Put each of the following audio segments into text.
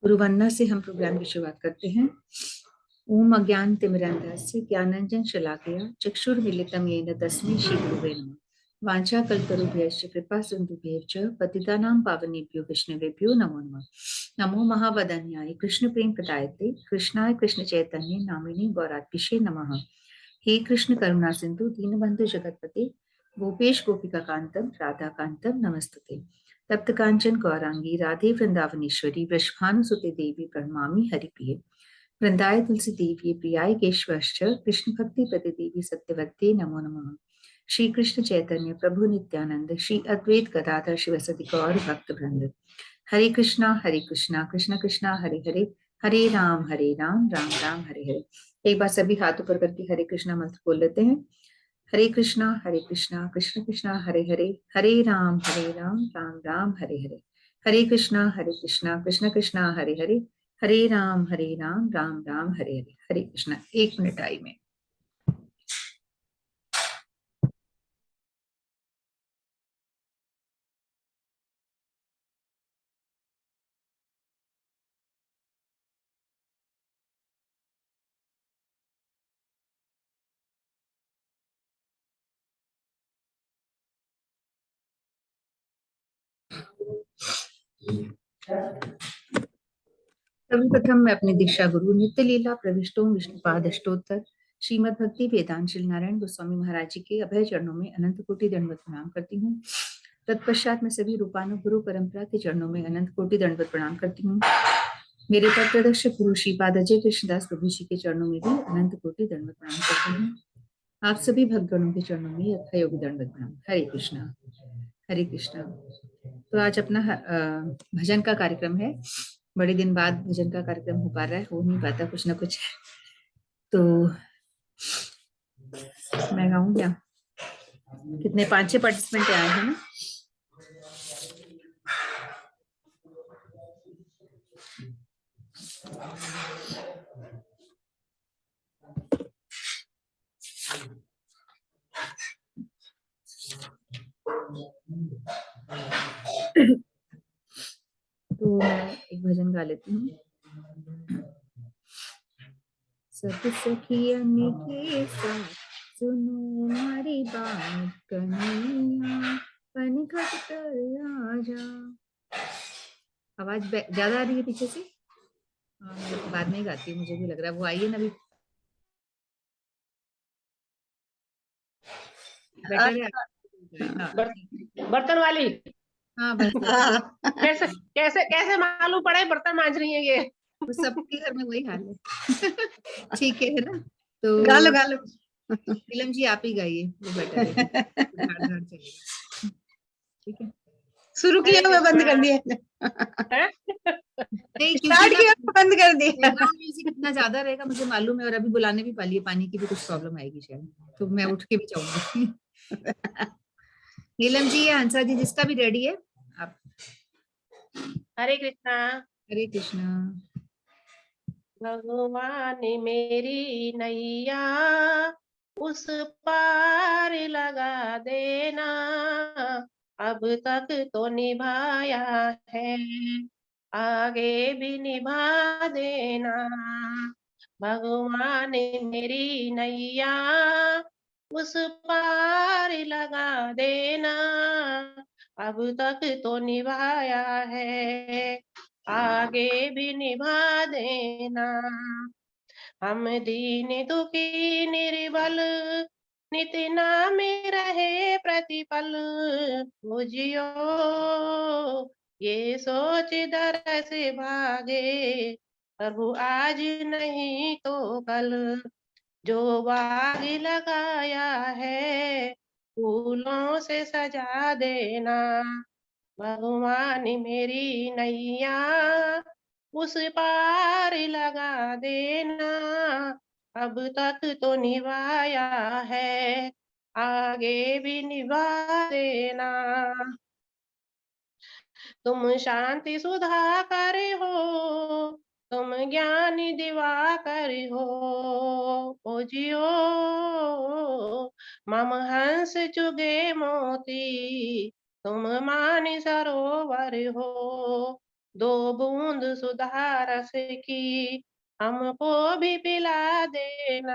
गुरुवंदना से हम प्रोग्राम की शुरुआत करते हैं। ओम अज्ञान तिमिरांधस्य ज्ञानांजन शलाकया चक्षुर्मिलितं येन तस्मै श्री गुरुवे नमः। वाञ्छा कल्पतरुभ्यश्च कृपा सिन्धुभ्यश्च पतितानां पावनेभ्यो वैष्णवेभ्यो नमो नमः। नमो महावदन्याय कृष्ण प्रेम प्रदायते कृष्णाय कृष्ण चैतन्य नामिने गौरात्मिषे नमः। हे कृष्ण करुणा सिंधु दीनबंधु जगतपते गोपेश गोपिका कांतम राधा कांतम नमस्तुते। तप्त कांचन गौरांगी राधे वृंदावनेश्वरी वृषभानुसुते देवी प्रणमामि हरिप्रिये। वृंदाय तुलसी देवी प्रियाय केशवश्च कृष्ण भक्ति प्रति देवी सत्यवत्ते नमो नमः। श्री कृष्ण चैतन्य प्रभु नित्यानंद श्री अद्वैत गदाधर शिवसति गौर भक्त वृंद। हरे कृष्णा कृष्ण कृष्णा हरे हरे, हरे राम राम हरे हरे। एक बार सभी हाथ ऊपर करके हरे कृष्णा मंत्र बोल लेते हैं। हरे कृष्णा कृष्ण कृष्णा हरे हरे, हरे राम राम राम हरे हरे। हरे कृष्णा कृष्ण कृष्णा हरे हरे, हरे राम राम राम हरे हरे। हरे कृष्णा। 1 मिनट आई में। सर्वप्रथम मैं अपने दीक्षा गुरु नित्य लीला प्रविष्टों विष्णुपाद अष्टोत्तर श्रीमद भक्ति वेदांत श्री नारायण गोस्वामी महाराज जी के अभय चरणों में अनंत कोटि दंडवत प्रणाम करती हूँ। तत्पश्चात मैं सभी रूपानुगुरु परंपरा के चरणों में अनंत कोटि दंडवत प्रणाम करती हूँ। मेरे पद प्रदर्शक गुरु श्रीपाद अजय कृष्णदास प्रभु जी के चरणों में भी अनंत कोटि दंडवत प्रणाम करती हूँ। आप सभी भक्तगणों के चरणों में यथायोग्य दंडवत प्रणाम। हरे कृष्णा हरे कृष्णा। तो आज अपना भजन का कार्यक्रम है। बड़े दिन बाद भजन का कार्यक्रम हो पा रहा है, हो नहीं पाता कुछ ना कुछ। तो मैं गाऊं क्या? कितने 5-6 पार्टिसिपेंट आए हैं ना। तो मैं एक भजन गा लेती हूँ। सब सखियन के साथ सुनो हमारी बात कन्हैया, पनघट कर आजा। आवाज ज्यादा आ रही है पीछे से। मैं बाद में ही गाती हूँ, मुझे भी लग रहा है। वो आई है ना अभी, बेटर है। बर्तन वाली। हाँ बस। कैसे कैसे कैसे मालूम पड़े बर्तन मांज रही है ये? वो सबके घर में वही हाल है। ठीक है ना। तो गा लो नीलम जी आप ही गाइए, वो बेटर है। धार चलेगा। ठीक है। शुरू किया हुआ बंद कर दिया। नहीं स्टार्ट किया बंद कर दिया। बैकग्राउंड म्यूजिक इतना ज्यादा रहेगा मुझे मालूम है, और अभी बुलाने भी वाली है, पानी की भी कुछ प्रॉब्लम आएगी शायद, तो मैं उठ के भी जाऊंगी। नीलम जी या हंसा जी, जिसका भी रेडी है आप। हरे कृष्णा। हरे कृष्णा। भगवान मेरी नैया उस पार लगा देना, अब तक तो निभाया है आगे भी निभा देना। भगवान मेरी नैया उस पार लगा देना, अब तक तो निभाया है आगे भी निभा देना। हम दीन दुखी निर्बल नित नाम रहे प्रतिपल, मुझियो ये सोच दर से भागे प्रभु आज नहीं तो कल। जो बाग लगाया है फूलों से सजा देना, भगवान मेरी नैया उस पार लगा देना, अब तक तो निभाया है आगे भी निभा देना। तुम शांति सुधा कर हो, तुम ज्ञान दिवा कर हो, ओ जियो मम हंस चुगे मोती, तुम मान सरोवर हो। दो बूंद सुधा रस की हमको भी पिला देना,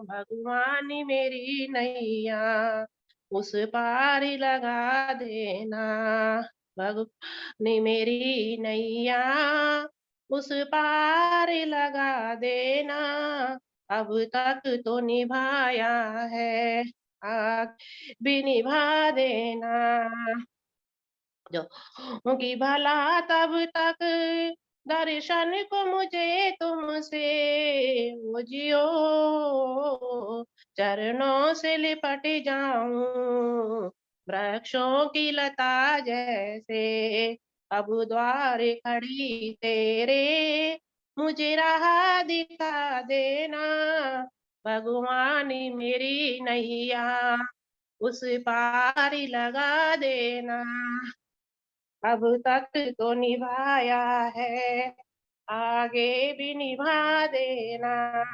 भगवानी मेरी नैया उस पार लगा देना, भगवानी मेरी नैया उस पार लगा देना, अब तक तो निभाया है आग भी निभा देना, जो कि भला तब तक दर्शन को मुझे तुमसे वो जियो, चरणों से लिपट जाऊं वृक्षों की लता जैसे, अब द्वार खड़ी तेरे मुझे राह दिखा देना, भगवानी मेरी नैया उस पार लगा देना, अब तक तो निभाया है आगे भी निभा देना,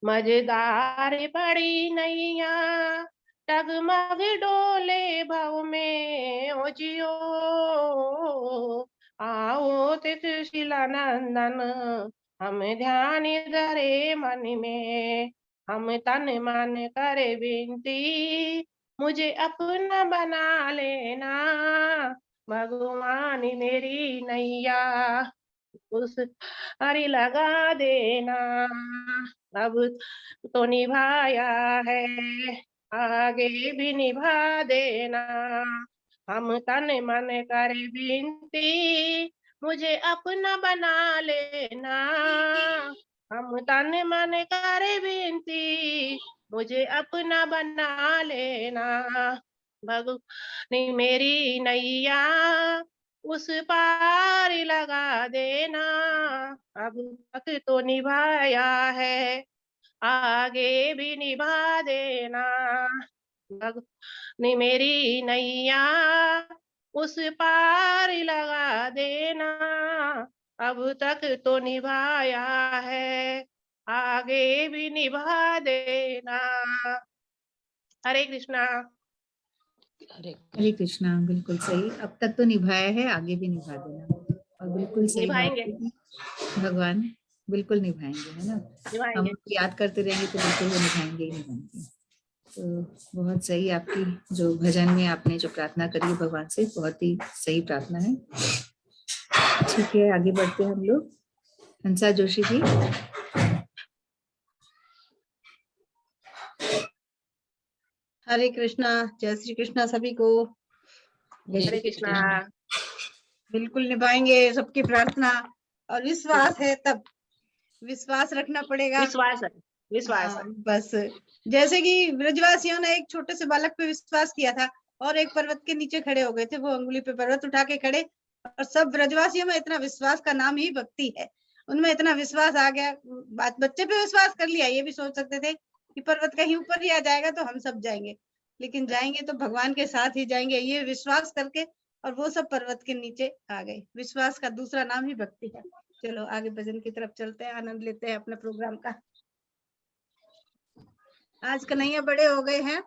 मजेदार बड़ी नैया टगमग डोले भव में ओ जियो, आओ शिला नंदन हम ध्यान धरे मन में, हम तन मन करे विनती मुझे अपना बना लेना, भगवान मेरी नैया उस पार लगा देना, अब तो निभाया है आगे भी निभा देना, हम तन मन करे विनती मुझे अपना बना लेना, हम तन मन करे विनती मुझे अपना बना लेना, भगवान मेरी नैया उस पार लगा देना, अब तक तो निभाया है आगे भी निभा देना, भगवान मेरी नैया उस पार लगा देना, अब तक तो निभाया है आगे भी निभा देना। हरे कृष्णा। हरे कृष्णा। बिल्कुल सही, अब तक तो निभाया है, आगे भी निभा देना। और बिल्कुल सही बात निभाएंगे है, भगवान बिल्कुल निभाएंगे, है ना। हम निभाएंगे। याद करते रहेंगे तो बिल्कुल वो निभाएंगे ही निभाएंगे। तो बहुत सही, आपकी जो भजन में आपने जो प्रार्थना करी है भगवान से, बहुत ही सही प्रार्थना है। ठीक है, आगे बढ़ते हैं हम लोग। हंसा जोशी जी। हरे कृष्णा, जय श्री कृष्णा सभी को। हरे कृष्णा। बिल्कुल निभाएंगे सबकी प्रार्थना, और विश्वास है तब, विश्वास रखना पड़ेगा। विश्वास है, विश्वास है। बस जैसे कि ब्रजवासियों ने एक छोटे से बालक पे विश्वास किया था और एक पर्वत के नीचे खड़े हो गए थे, वो अंगुली पे पर्वत उठा के खड़े, और सब ब्रजवासियों में इतना विश्वास का नाम ही भक्ति है, उनमें इतना विश्वास आ गया। बात बच्चे पे विश्वास कर लिया, ये भी सोच सकते थे कि पर्वत कहीं ऊपर ही आ जाएगा तो हम सब जाएंगे, लेकिन जाएंगे तो भगवान के साथ ही जाएंगे, ये विश्वास करके, और वो सब पर्वत के नीचे आ गए। विश्वास का दूसरा नाम ही भक्ति है। चलो आगे भजन की तरफ चलते हैं, आनंद लेते हैं अपने प्रोग्राम का। आज कन्हैया बड़े हो गए हैं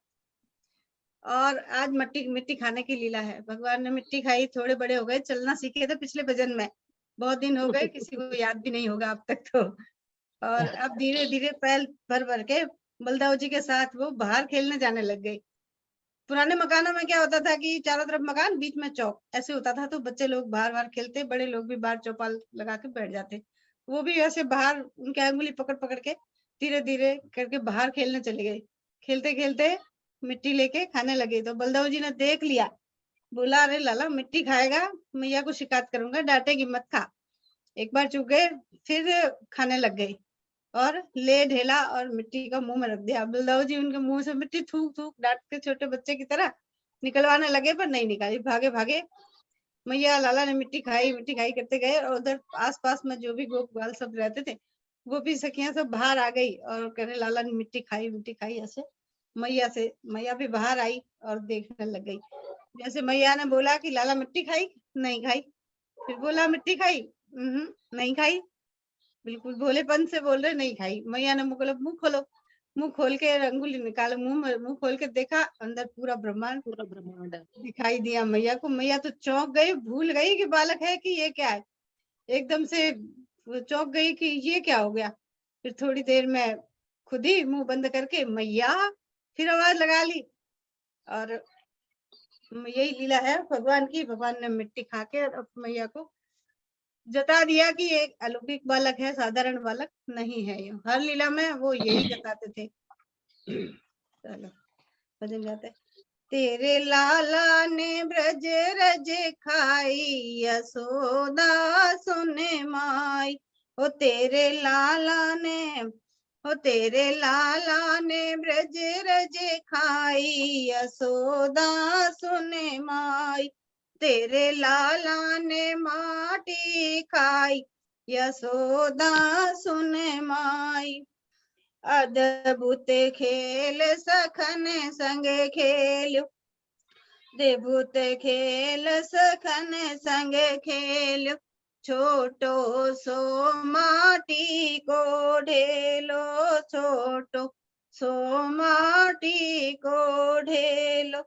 और आज मिट्टी खाने की लीला है। भगवान ने मिट्टी खाई, थोड़े बड़े हो गए, चलना सीखे थे पिछले भजन में, बहुत दिन हो गए, किसी को याद भी नहीं होगा अब तक तो। और अब धीरे धीरे पैर भर भर के बलदाऊ जी के साथ वो बाहर खेलने जाने लग गई। पुराने मकानों में क्या होता था कि चारों तरफ मकान, बीच में चौक, ऐसे होता था, तो बच्चे लोग बाहर बाहर खेलते, बड़े लोग भी बाहर चौपाल लगा के बैठ जाते। वो भी ऐसे बाहर उनकी अंगुली पकड़ पकड़ के धीरे धीरे करके बाहर खेलने चले गए। खेलते खेलते मिट्टी लेके खाने लगे, तो बलदाऊ जी ने देख लिया, बोला अरे लाला मिट्टी खाएगा, मैया को शिकायत करूंगा, डांटेगी मत खा। एक बार चुप गए, फिर खाने लग गई और ले ढेला और मिट्टी का मुंह में रख दिया। बलदाऊ जी उनके मुंह से मिट्टी थूक थूक डांट के छोटे बच्चे की तरह निकलवाने लगे, पर नहीं निकाली, भागे भागे। मैया लाला ने मिट्टी खाई करते गए, और उधर आस पास में जो भी गोप ग्वाल सब रहते थे, गोपी सखियां सब बाहर आ गई और कह रहे लाला ने मिट्टी खाई ऐसे। मैया भी बाहर आई और देखने लग गई। जैसे मैया ने बोला कि लाला मिट्टी खाई, नहीं खाई। फिर बोला मिट्टी खाई, नहीं खाई। बिल्कुल भोलेपन से बोल रहे नहीं खाई। मैया ने मुंह खोलो, मुंह खोल के अंगुली निकाला, मुंह खोल के देखा, अंदर पूरा ब्रह्मांड पूरा ब्रह्मांड। दिखाई दिया मैया को। मैया तो चौंक गई, भूल गई कि बालक है कि ये क्या है। एकदम से वो चौंक गई कि ये क्या हो गया। फिर थोड़ी देर में खुद ही मुंह बंद करके मैया फिर आवाज लगा ली। और यही लीला है भगवान की। भगवान ने मिट्टी खा के और मैया को जता दिया कि एक अलौकिक बालक है, साधारण बालक नहीं है। ये हर लीला में वो यही जताते थे। चलो भजन गाते। तेरे लाला ने ब्रज रज खाई, यशोदा सुने माई। ओ तेरे लाला ने, ओ तेरे लाला ने ब्रज रज खाई, यशोदा सुने माई। तेरे लाला ने माटी खाई, यशोदा सुने माई। अद्भुत खेल सखन संग खेल्यो, देभूत खेल सखन संग खेल्यो। छोटो सो माटी को ढेलो, छोटो सो माटी को ढेलो।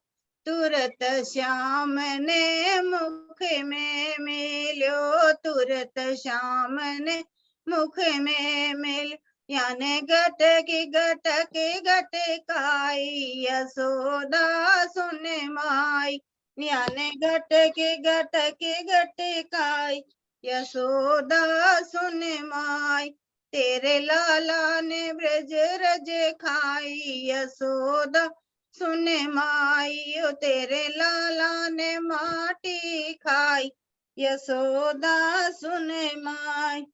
तुरत श्याम ने मुख में मिल्यो, तुरत श्याम ने मुख में मिल्यो। याने गटकी गटकी गटकाई, यशोदा सुने माई। याने गटकी गटकी गटकाई, यशोदा सुने माई। तेरे लाला ने ब्रज रज खाई, यशोदा सुने माई। ओ तेरे लाला ने माटी खाई, यशोदा सुने माई।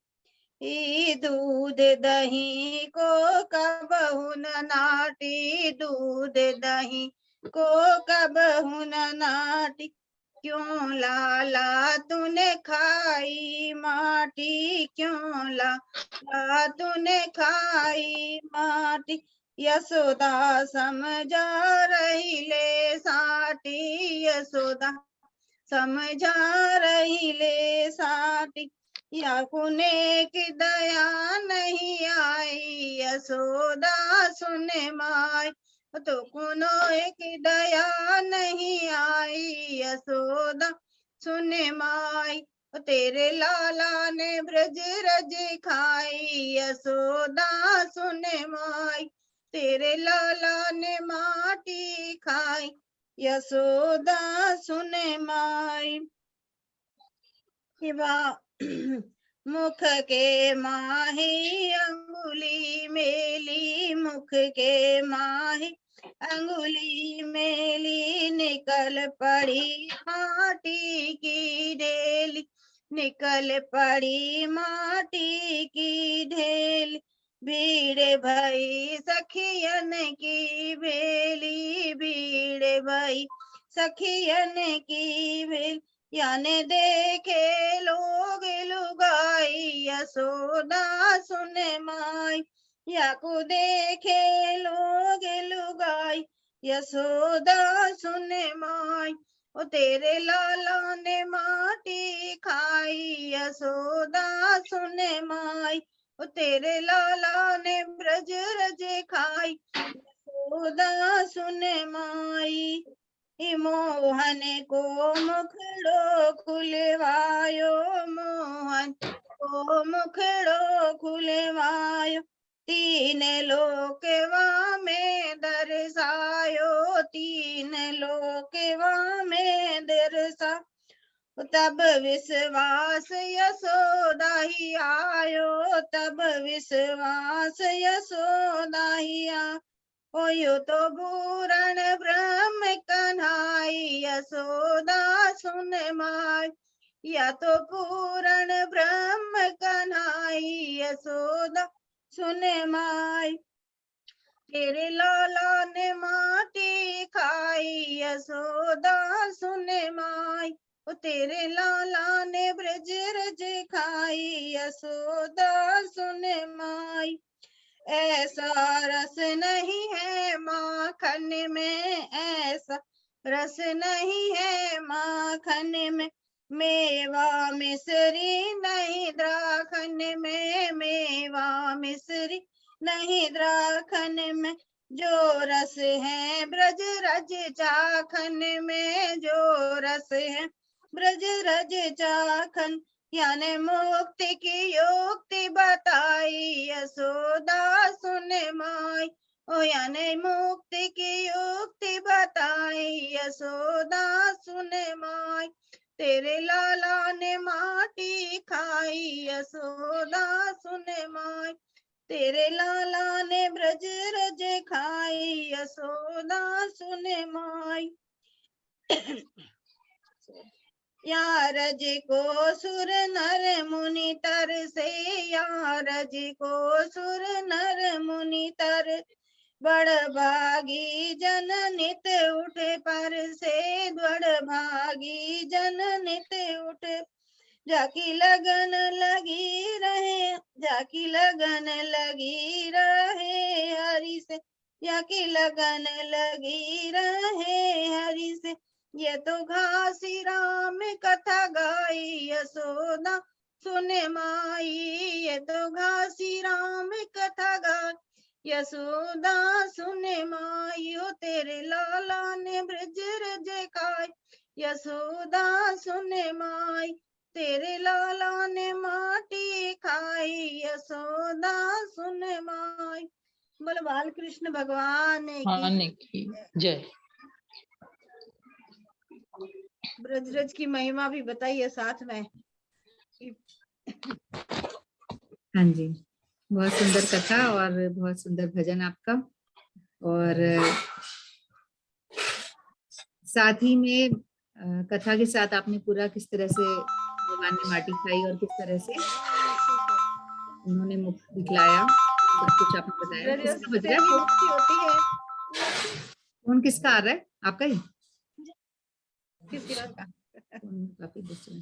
दूध दही को कबहु न नाटी, दूध दही को कबहु न नाटी। क्यों लाला तूने खाई माटी, क्यों लाला तूने खाई माटी। यशोदा समझा रही ले साटी, यशोदा समझा रही ले साटी। या कुने की दया नहीं आई, यशोदा सुने माई। तो कुनो की दया नहीं आई, यशोदा सुने माई। तेरे लाला ने ब्रज रज खाई, यशोदा सुने माई। तेरे लाला ने माटी खाई, यशोदा सुने माई। मुख के माही अंगुली मेली, मुख के माही अंगुली मेली। निकल पड़ी माटी की ढेली, निकल पड़ी माटी की ढेली। भीड़ भई सखियन की भेली, भीड़ भई सखियन की भेली। याने देखे लोग लुगाई, यशोदा सुने माई। या को देखे लोग लुगाई, यशोदा सुने माई। ओ तेरे लाला ने माटी खाई, यशोदा सुने माई। ओ तेरे लाला ने ब्रज रज खाई, यशोदा सुने माई। मोहन को मुखड़ो खुलवायो, मोहन को मुखड़ो खुलवायो। तीन लोकवा में दर्शायो, तीन लोकवा में दर्शा। तब विश्वास यशोदा ही आयो, तब विश्वास यशोदा ही आयो। ओ यो तो पूरण ब्रह्म कन्हाई, यशोदा सुन माई। या तो पूरण ब्रह्म कन्हाई, यशोदा सुन माई। तेरे लाला ने माटी खाई, यशोदा सुन माई। ओ तेरे लाला ने ब्रज रज खाई, यशोदा सुन माई। ऐसा रस नहीं है माखन में, ऐसा रस नहीं है माखन में। मेवा मिश्री नहीं द्राखन में, मेवा मिश्री नहीं द्राखन में जो रस है, ब्रज रज चाखन में जो रस है, ब्रज रज चाखन। याने मुक्ति की युक्ति बताई यशोदा सुन माई। ओ याने मुक्ति की युक्ति बताई यशोदा सुन माई। तेरे लाला ने माटी खाई यशोदा सुन माई। तेरे लाला ने ब्रज रज खाई यशोदा सुन माई। या रज को सुर नर मुनि तर से, या रज को सुर नर मुनि तर। बड़ भागी जन नित उठे पर से, बड़ भागी जन नित उठे। जाकी लगन लगी रहे, जाकी लगन लगी रहे हरि से, जाकी लगन लगी रहे हरि से। ये तो घासी राम कथा गाई यशोदा सुन माई। ये तो घासी राम कथा गाई यशोदा सुन माई। ओ तेरे लाला ने ब्रज रज खाई यशोदा सुन माई। तेरे लाला ने माटी खाई यशोदा सुन माई। बोलो बाल कृष्ण भगवान की जय। ब्रज रज की महिमा भी बताइए साथ में। हाँ जी, बहुत सुंदर कथा और बहुत सुंदर भजन आपका। और साथ ही में कथा के साथ आपने पूरा किस तरह से भगवान ने माटी खाई और किस तरह से उन्होंने मुख दिखलाया, सब कुछ आपने बताया। ब्रज किसका रज बज से रहा ही है? मुक्ति होती है। फोन किसका आ रहा है? आपका ही? किसी और का। काफी डिस्टर्ब।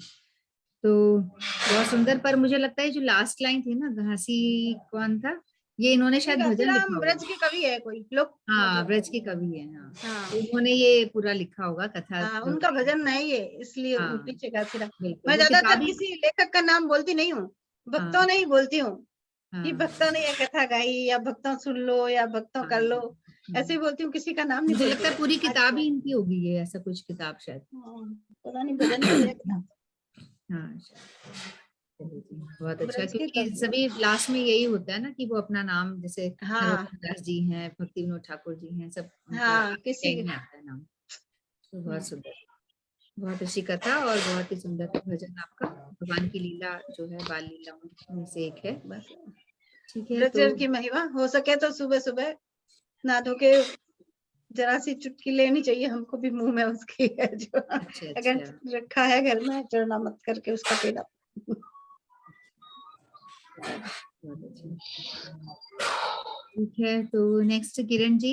तो बहुत सुंदर। पर मुझे लगता है जो लास्ट लाइन थी ना, घासी कौन था, ये इन्होंने शायद भजन लिखा होगा। ब्रज के कवि है कोई लोग। हाँ, ब्रज के कवि है। हाँ, हाँ। तो उन्होंने ये पूरा लिखा होगा कथा। हाँ, उनका भजन है ये, इसलिए हाँ, पीछे घासी राम। बिल्कुल। मैं वो ज्यादातर किताबी। किसी लेखक का नाम बोलती नहीं हूँ, भक्तों हाँ, ने ही बोलती हूँ कि हाँ, भक्तों ने ये कथा गाई, या भक्तों सुन लो, या भक्तों कर लो, हाँ। ऐसे ही बोलती हूँ, किसी का नाम नहीं मुझे बोलती। लगता है पूरी आज किताब तो ही इनकी होगी, ये ऐसा कुछ किताब शायद। पता नहीं भजन की है किताब। हाँ, चलिए जी, बहुत अच्छा। ब्रज के क्योंकि कवि। सभी लास्ट में यही होता है ना कि वो अपना नाम, जैसे हाँ नरोत्तम दास जी हैं, भक्ति विनोद ठाकुर जी हैं, सब उनका हाँ, किसी टाइम में आता है नाम। तो बहुत सुंदर, बहुत अच्छी कथा और बहुत ही सुंदर भजन आपका। भगवान की लीला जो है, बाल लीला में से एक है। बस ठीक है, तो ब्रज की महिमा हो सके तो सुबह सुबह ना धो के जरा सी चुटकी लेनी चाहिए हमको भी मुंह में उसकी है, जो अच्छा, अगर अच्छा। रखा है घर में, चढ़ना मत करके उसका पीना। बहुत अच्छा। ठीक है, तो नेक्स्ट किरण जी।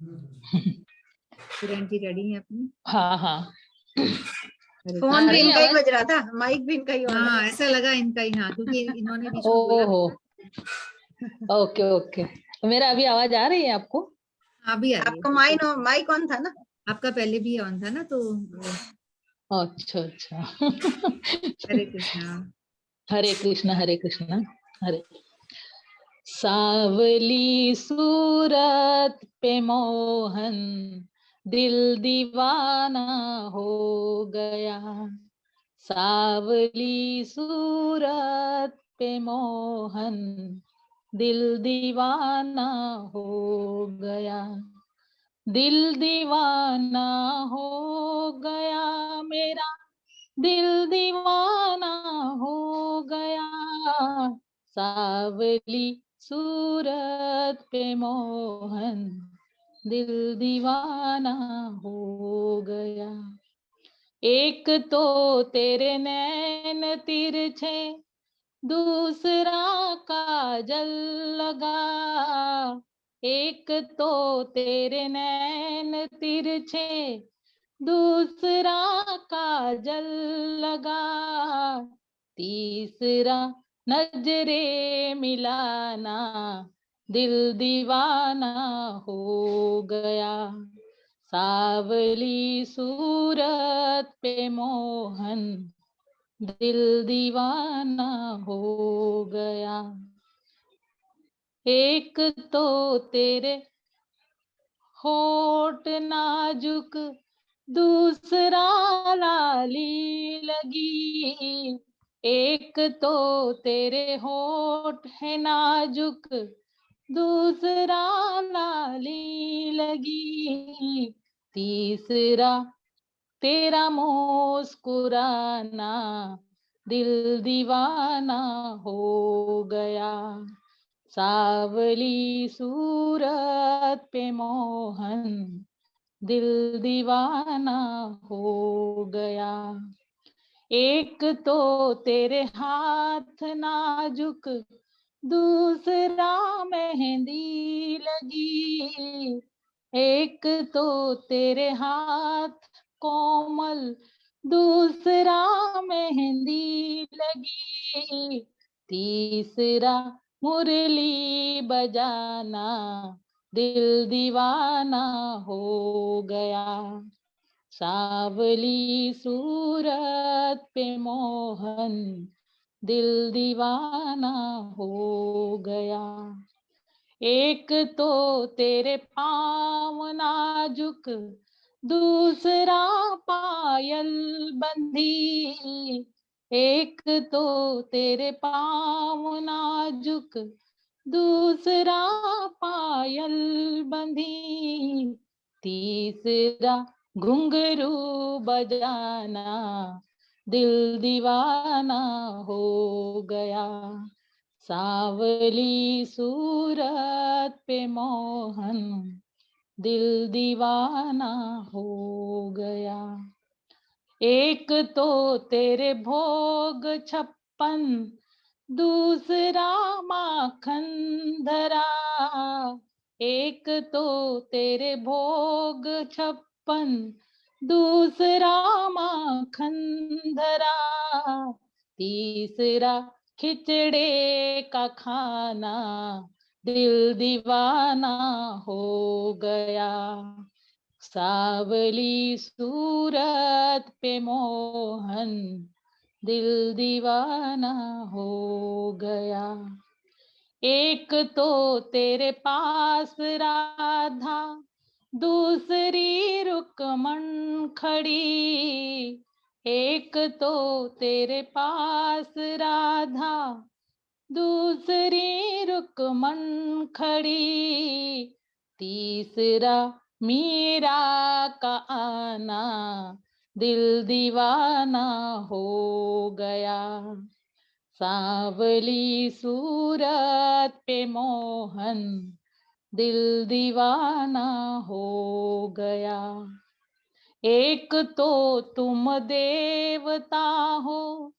किरण जी रेडी है अपनी? हाँ हाँ, अरे फोन आ भी रही है इनका ही आवाज? बज रहा था, माइक भी इनका ही ऑन है। हाँ, ऐसा लगा इनका ही। हाँ, क्योंकि इन्होंने बीच में बोला। ओहो, ओके ओके। मेरा अभी आवाज आ रही है आपको? हाँ, भी आ रही आपको है। माइक ऑन था ना? आपका पहले भी ऑन था ना, तो अच्छा अच्छा। हरे कृष्णा। हरे कृष्णा हरे कृष्णा। हरे। सावली सूरत पे मोहन दिल दीवाना हो गया। सावली सूरत पे मोहन दिल दीवाना हो गया। दिल दीवाना हो गया मेरा, दिल दीवाना हो गया। सावली सूरत पे मोहन दिल दीवाना हो गया। एक तो तेरे नैन तिरछे, दूसरा काजल लगा। एक तो तेरे नैन तिरछे, दूसरा काजल लगा। तीसरा नजरे मिलाना, दिल दीवाना हो गया। सावली सूरत पे मोहन दिल दीवाना हो गया। एक तो तेरे होठ नाजुक, दूसरा लाली लगी। एक तो तेरे होठ है नाजुक, दूसरा लाली लगी। तीसरा तेरा मुस्कुराना, दिल दीवाना हो गया। सावली सूरत पे मोहन, दिल दीवाना हो गया। एक तो तेरे हाथ नाजुक, दूसरा मेहंदी लगी। एक तो तेरे हाथ कोमल, दूसरा मेहंदी लगी। तीसरा मुरली बजाना, दिल दीवाना हो गया। सावली सूरत पे मोहन, दिल दीवाना हो गया। एक तो तेरे पाँव नाजुक, दूसरा पायल बंधी। एक तो तेरे पाँव नाजुक, दूसरा पायल बंधी। तीसरा घुंघरू बजाना, दिल दीवाना हो गया। सावली सूरत पे मोहन, दिल दीवाना हो गया। एक तो तेरे भोग 56, दूसरा माखन धरा। एक तो तेरे भोग 56, दूसरा माखन धरा। तीसरा खिचड़े का खाना, दिल दीवाना हो गया। सावली सूरत पे मोहन, दिल दीवाना हो गया। एक तो तेरे पास राधा, दूसरी रुकमन खड़ी। एक तो तेरे पास राधा, दूसरी रुकमन खड़ी। तीसरा मीरा का आना, दिल दीवाना हो गया। सावली सूरत पे मोहन, दिल दीवाना हो गया। एक तो तुम देवता हो,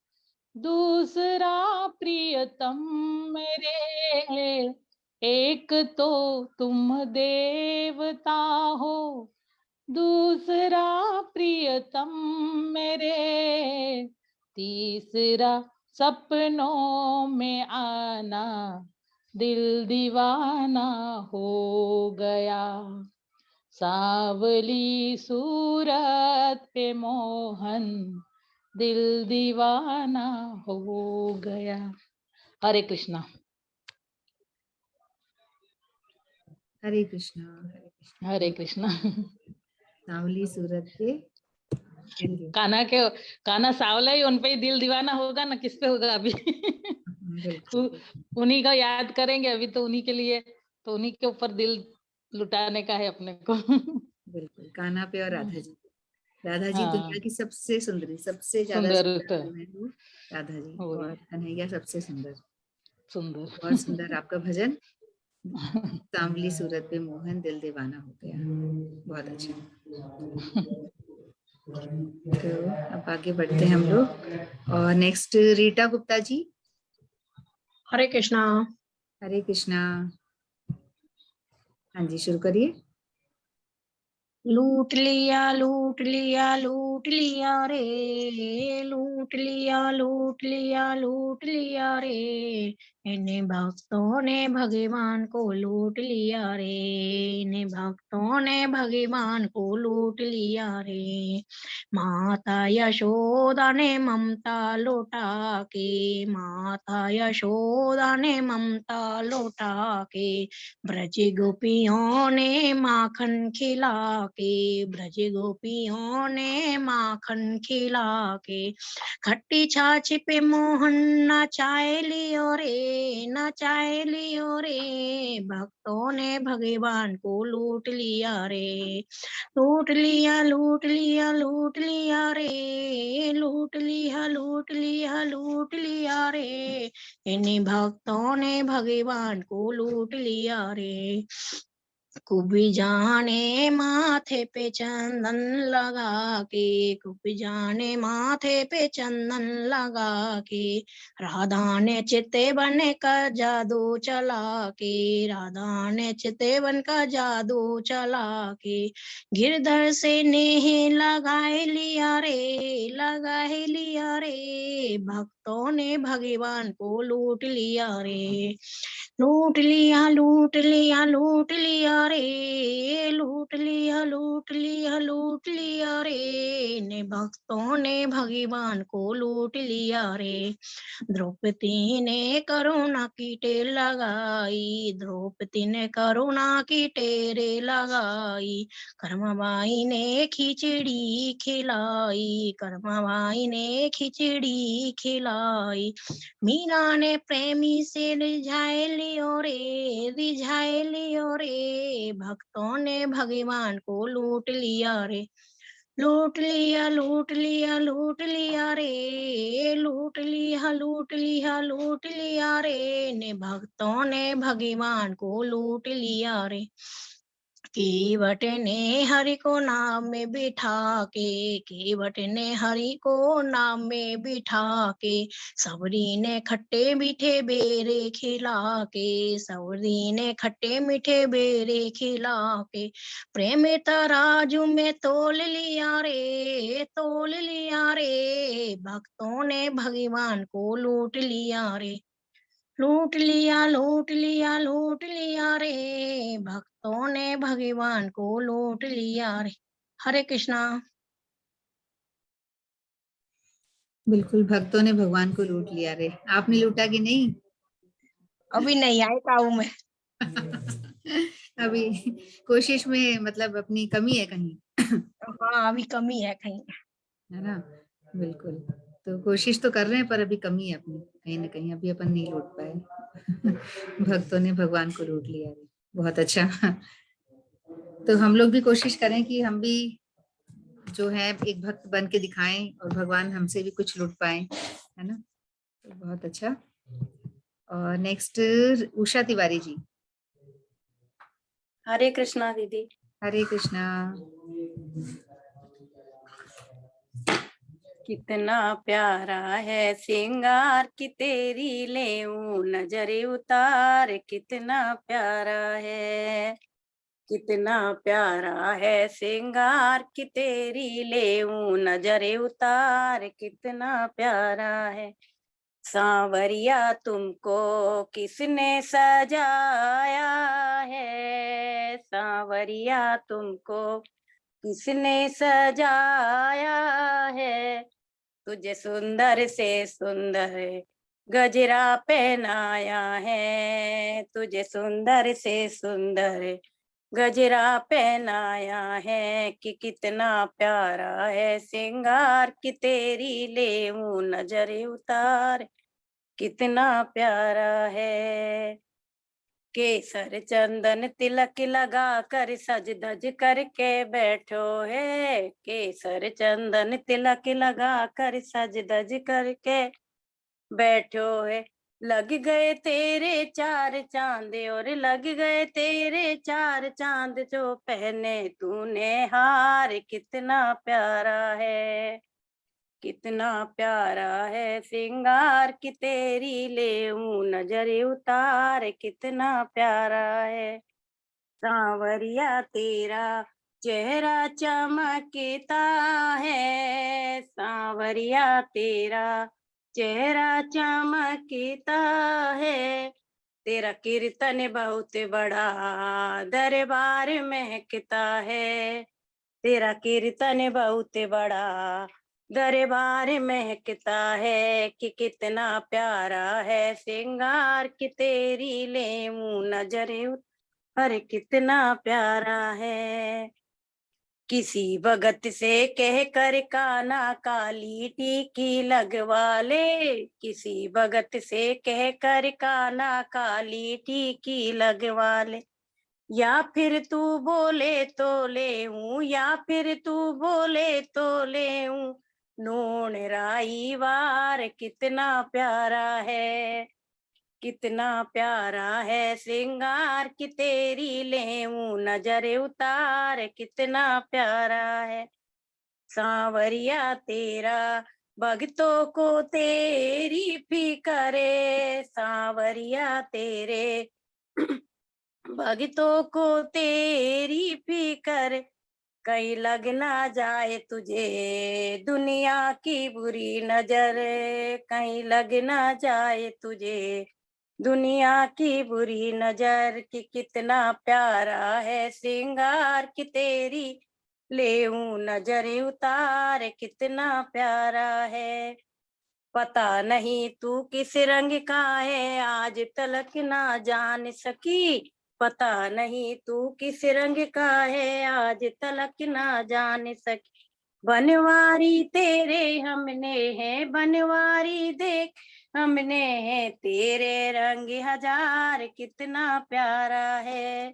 दूसरा प्रियतम मेरे। एक तो तुम देवता हो, दूसरा प्रियतम मेरे। तीसरा सपनों में आना, दिल दीवाना हो गया। सावली सूरत पे मोहन, दिल दीवाना हो गया। हरे कृष्णा। हरे कृष्णा हरे कृष्णा। हरे कृष्णा। सांवली सूरत पे काना सावला ही, उन पे ही दिल दीवाना होगा ना, किस पे होगा अभी। बिल्कुल उन्हीं का याद करेंगे अभी तो, उन्हीं के लिए, तो उन्हीं के ऊपर दिल लुटाने का है अपने को। बिल्कुल। कान्हा पे और राधा जी पे। राधा जी हाँ, दुनिया की सबसे सुंदरी, सबसे ज्यादा सुंदर सुंदर जो है वो राधा जी, वही, और कन्हैया सबसे सुंदर। सुंदर। बहुत सुंदर आपका भजन। सांवली सूरत पे मोहन, दिल दीवाना हो गया। बहुत अच्छा। तो अब आगे बढ़ते हैं हम लोग, और नेक्स्ट रीटा गुप्ता जी। हरे कृष्णा। हरे कृष्णा। हाँ जी, शुरू करिए। लूट लिया लूट लिया लूट लिया रे, लूट लिया लूट लिया लूट लिया रे, इन्हें भक्तों ने भगवान को लूट लिया रे, इन्हें भक्तों ने भगवान को लूट लिया रे। माता यशोदा ने ममता लौटा के, माता यशोदा ने ममता लौटा के, ब्रज गोपियों ने माखन खिला के, ब्रज गोपियों ने माखन खिला के, खट्टी छाछ पे मोहन नचाए लियो रे, नचाए लियो रे, भक्तों ने भगवान को लूट लिया रे, लूट लिया लूट लिया लूट लिया रे, लूट लिया लूट लिया लूट लिया रे, इन्हीं भक्तों ने भगवान को लूट लिया रे। कुबी जाने माथे पे चंदन लगा के, कुबी जाने माथे पे चंदन लगा के, राधा ने चितवन का जादू चला के, राधा ने चितवन का जादू चला के, गिरधर से नेह लगाए लिया रे, लगाए लिया रे, भक्तों ने भगवान को लूट लिया रे, लूट लिया लूट लिया लूट लिया रे, लूट लिया लूट लिया लूट लिया रे, ने भक्तों ने भगवान को लूट लिया रे। द्रौपदी ने करुणा की टेर लगाई, द्रौपदी ने करुणा की टेरे लगाई, कर्मबाई ने खिचड़ी खिलाई, कर्मबाई ने खिचड़ी खिलाई, मीरा ने प्रेमी से रिझाए लियो रे, रिझाए लियो रे, भक्तों ने भगवान को लूट लिया रे, लूट लिया लूट लिया लूट लिया रे, लूट लिया लूट लिया लूट लिया रे, ने भक्तों ने भगवान को लूट लिया रे। केवट ने हरि को नाम में बिठा के, केवट ने हरि को नाम में बिठा के, सबरी ने खट्टे मीठे बेरे खिला के, सबरी ने खट्टे मीठे बेरे खिला के, प्रेम तराजू में तोल लिया रे, तोल लिया रे, भक्तों ने भगवान को लूट लिया रे, लूट लिया लूट लिया लूट लिया रे, भक्तों ने भगवान को लूट लिया रे। हरे कृष्णा। बिल्कुल, भक्तों ने भगवान को लूट लिया रे। आपने लूटा कि नहीं? अभी नहीं आए काबू में। अभी कोशिश में मतलब अपनी कमी है कहीं। हाँ अभी कमी है कहीं, है ना? बिल्कुल, तो कोशिश तो कर रहे हैं पर अभी कमी है अपनी कहीं ना कहीं, अभी अपन नहीं लूट पाए। भक्तों ने भगवान को लूट लिया रे, बहुत अच्छा। तो हम लोग भी कोशिश करें कि हम भी जो है एक भक्त बन के दिखाएं और भगवान हमसे भी कुछ लूट पाए, है ना? तो बहुत अच्छा। और नेक्स्ट उषा तिवारी जी। हरे कृष्णा दीदी। हरे कृष्णा। कितना प्यारा है सिंगार की तेरी लेऊं नजरे उतार, कितना प्यारा है, कितना प्यारा है सिंगार की तेरी लेऊं नजरे उतार, कितना प्यारा है। सांवरिया तुमको किसने सजाया है, सांवरिया तुमको किसने सजाया है, तुझे सुंदर से सुंदर गजरा पहनाया है, तुझे सुंदर से सुंदर गजरा पहनाया है, कि कितना प्यारा है सिंगार की तेरी लेऊं नजरे उतार, कितना प्यारा है। केसर चंदन तिलक लगा कर सज धज करके बैठो है, केसर चंदन तिलक लगा कर सज धज करके बैठो है, लग गए तेरे चार चांद और लग गए तेरे चार चांद, जो पहने तूने हार, कितना प्यारा है, कितना प्यारा है सिंगार की तेरी लेऊं नजरे उतार, कितना प्यारा है। सांवरिया तेरा चेहरा चमकता है, सांवरिया तेरा चेहरा चमकता है, तेरा कीर्तन बहुत बड़ा दरबार महकता है, तेरा कीर्तन बहुत बड़ा दरबार महकता है, कि कितना प्यारा है श्रृंगार की तेरी लेऊं नजरे, अरे कितना प्यारा है। किसी भगत से कह कर काना काली टीकी लगवा ले, किसी भगत से कह कर काना काली टीकी लगवा ले, या फिर तू बोले तो ले हूँ, या फिर तू बोले तो ले हूँ, नून राई वार कितना प्यारा है, कितना प्यारा है श्रृंगार की तेरी लेऊं नजर उतार, कितना प्यारा है सांवरिया तेरा भक्तों को तेरी फिक्रे, सांवरिया तेरे भक्तों को तेरी फिक्र, कहीं लग ना जाए तुझे दुनिया की बुरी नजर, कहीं लग ना जाए तुझे दुनिया की बुरी नजर, कि कितना प्यारा है श्रृंगार की तेरी लेऊं नजर उतार, कितना प्यारा है। पता नहीं तू किस रंग का है आज तलक ना जान सकी, पता नहीं तू किस रंग का है आज तलक ना जान सकी, बनवारी तेरे हमने है बनवारी देख हमने है तेरे रंग हजार, कितना प्यारा है,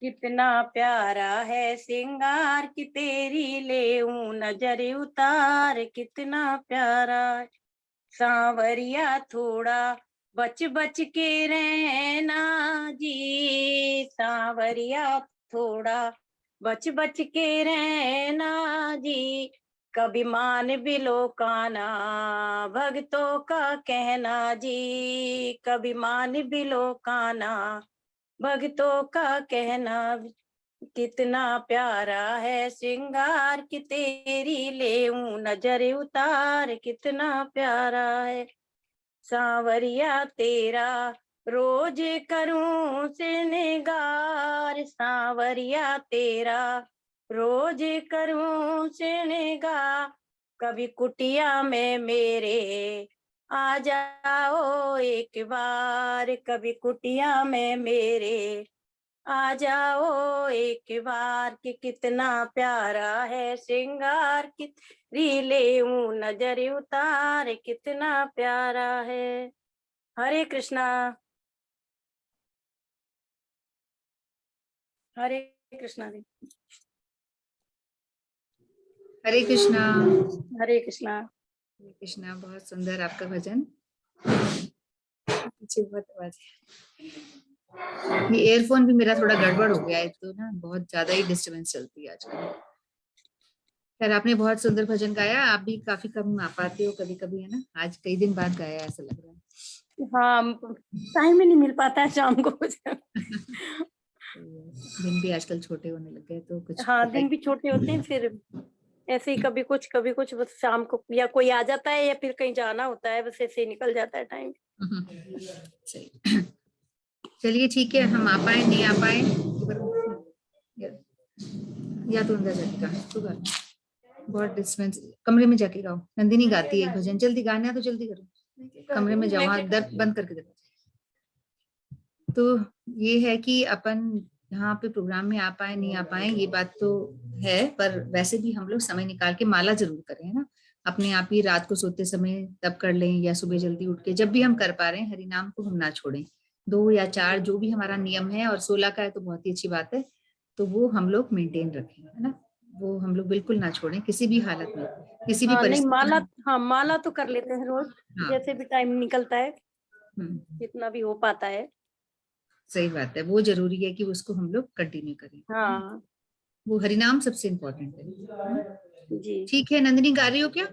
कितना प्यारा है श्रृंगार की तेरी लेऊं नजर उतार, कितना प्यारा है। सांवरिया थोड़ा बच बच के रहना जी, सांवरिया थोड़ा बच बच के रहना जी, कभी मान भी लो काना भक्तों का कहना जी, कभी मान भी लो काना भक्तों का कहना, कितना प्यारा है श्रृंगार की तेरी लेऊं नजर उतार, कितना प्यारा है सांवरिया तेरा रोज करूं श्रृंगार, सांवरिया तेरा रोज करूं श्रृंगार, कभी कुटिया में मेरे आ जाओ एक बार, कभी कुटिया में मेरे आ जाओ एक बार, कि कितना प्यारा है श्रृंगार की लेऊं नजर उतार, कितना प्यारा है। हरे कृष्णा। हरे कृष्णा जी। हरे कृष्णा। हरे कृष्णा। हरे कृष्णा। बहुत सुंदर आपका भजन। पीछे बहुत आवाज है। ये एयरफोन भी मेरा थोड़ा गड़बड़ हो गया है, तो ना बहुत ज्यादा ही डिस्टरबेंस चलती है आजकल। खैर, आपने बहुत सुंदर भजन गाया। आप भी काफी कम आ पाते हो कभी कभी, है ना? आज कई दिन बाद गाया ऐसा लग रहा है। हाँ, टाइम ही नहीं मिल पाता है शाम को। दिन भी आजकल छोटे होने लग गए तो कुछ हाँ, दिन भी छोटे होते हैं, फिर ऐसे ही कभी कुछ बस शाम को या कोई आ जाता है या फिर कहीं जाना होता है, बस ऐसे ही निकल जाता है टाइम। सही। चलिए ठीक है, हम आ पाए नहीं आ पाए या तो अंदर जाके गा तो गा, बहुत डिस्टेंस। कमरे में जाके गाओ। नंदिनी गाती है भजन, जल्दी गाना है तो जल्दी करो। कमरे में जाओ, दर बंद करके देखो। तो ये है कि अपन यहाँ पे प्रोग्राम में आ पाए नहीं आ पाए, ये बात तो है, पर वैसे भी हम लोग समय निकाल के माला जरूर करें, है ना? अपने आप ही रात को सोते समय तब कर लें, या सुबह जल्दी उठ के, जब भी हम कर पा रहे हैं, हरि नाम को हम ना छोड़ें। 2 या 4 जो भी हमारा नियम है, और 16 का है तो बहुत ही अच्छी बात है, तो वो हम लोग मेंटेन रखें, है ना? वो हम लोग बिल्कुल ना छोड़ें किसी भी हालत में, किसी भी हाँ, नहीं परिस्थिति माला, में। हाँ माला तो कर लेते हैं रोज, हाँ। जैसे भी टाइम निकलता है, हम्म, जितना भी हो पाता है। सही बात है। वो जरूरी है कि उसको हम लोग कंटिन्यू करें। हाँ वो हरिनाम सबसे इम्पोर्टेंट है। जी। ठीक है, नंदिनी गा रही हो क्या?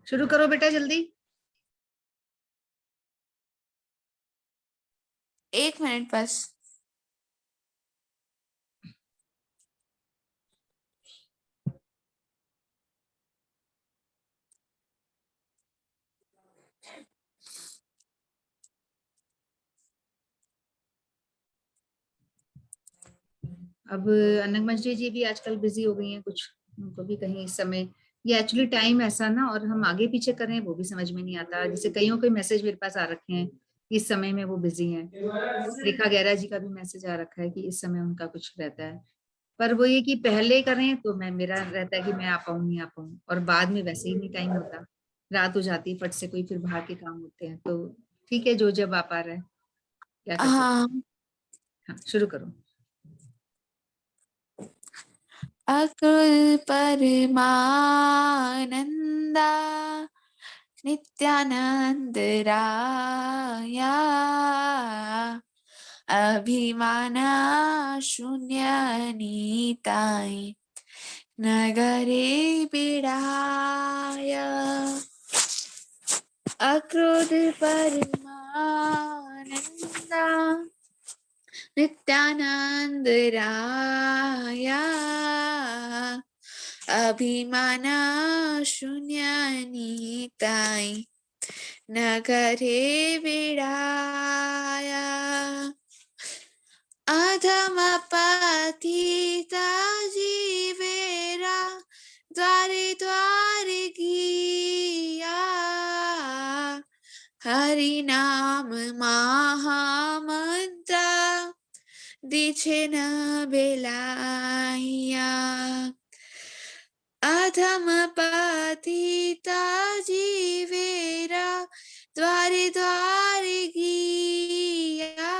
शुरू करो बेटा जल्दी। एक मिनट बस। अब अनंगमंजरी जी भी आजकल बिजी हो गई हैं कुछ, उनको भी कहीं इस समय, ये एक्चुअली टाइम ऐसा ना, और हम आगे पीछे कर रहे हैं वो भी समझ में नहीं आता। जैसे कईयों के मैसेज मेरे पास आ रखे हैं इस समय में वो बिजी हैं। रेखा गैरा जी का भी मैसेज आ रखा है कि इस समय उनका कुछ रहता है, पर वो ये कि पहले करें तो मैं, मेरा रहता है कि मैं आ पाऊँ नहीं आ पाऊँ, और बाद में वैसे ही नहीं टाइम होता, रात हो जाती है फट से, कोई फिर बाहर के काम होते हैं। तो ठीक है, जो जब आ पा रहा है, क्या कर सकते हाँ। हैं। हाँ, शुरू करो। अक्रुल परमानंदा नित्यानंद राया अभिमाना शून्य नीताय नगरे बिड़ाया। अक्रोध परमानंदा नित्यानंद राया अभिमाना शून्य नीताय नगरे बिड़ाया। अधम पतिता जीवेरा द्वारे द्वारे गिया हरि नाम महामंत्र दिछे न बेलाया। अधम पतिता जीवेरा द्वारे द्वारे गिया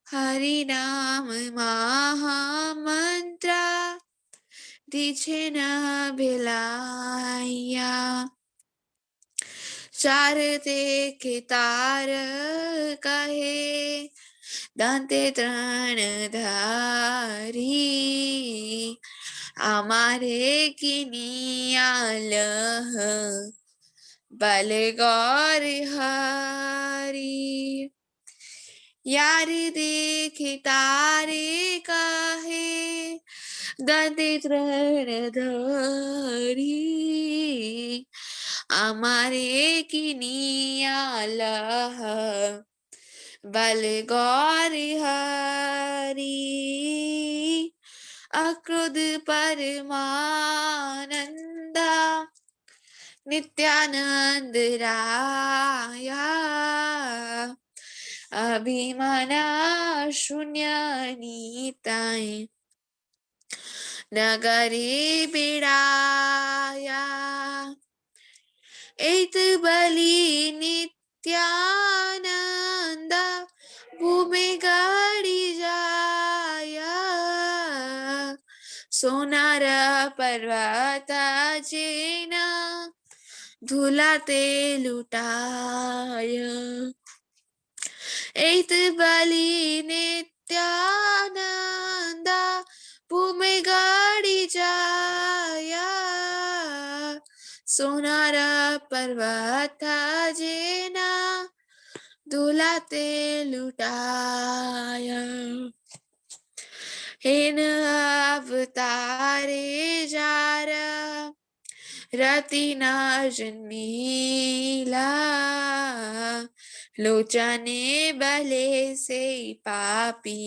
हरि नाम महामंत्र दिछे न बेलाया। चार देखे तार कहे दांते तृण धारी हमारे किनियालह बल गौर हरी। यार देखे तारे कहे दांते तृण धारी हमारे किनियालह बल गौर हरी। अक्रोध परमानंदा नित्यानंद राया अभिमाना शून्य नीताय नगरे बिड़ाया। एक बलि नित्यानंद भूमि गाड़ी जाया सोनार पर्वत जेना धुलाते लुटाया। एक बलि नित्यानंद भूमि गाड़ी जाया सोनार पर्वत जेना धुलाते लुटाया। हेन अवतारे जार रति न जन्मीला लोचने बले से पापी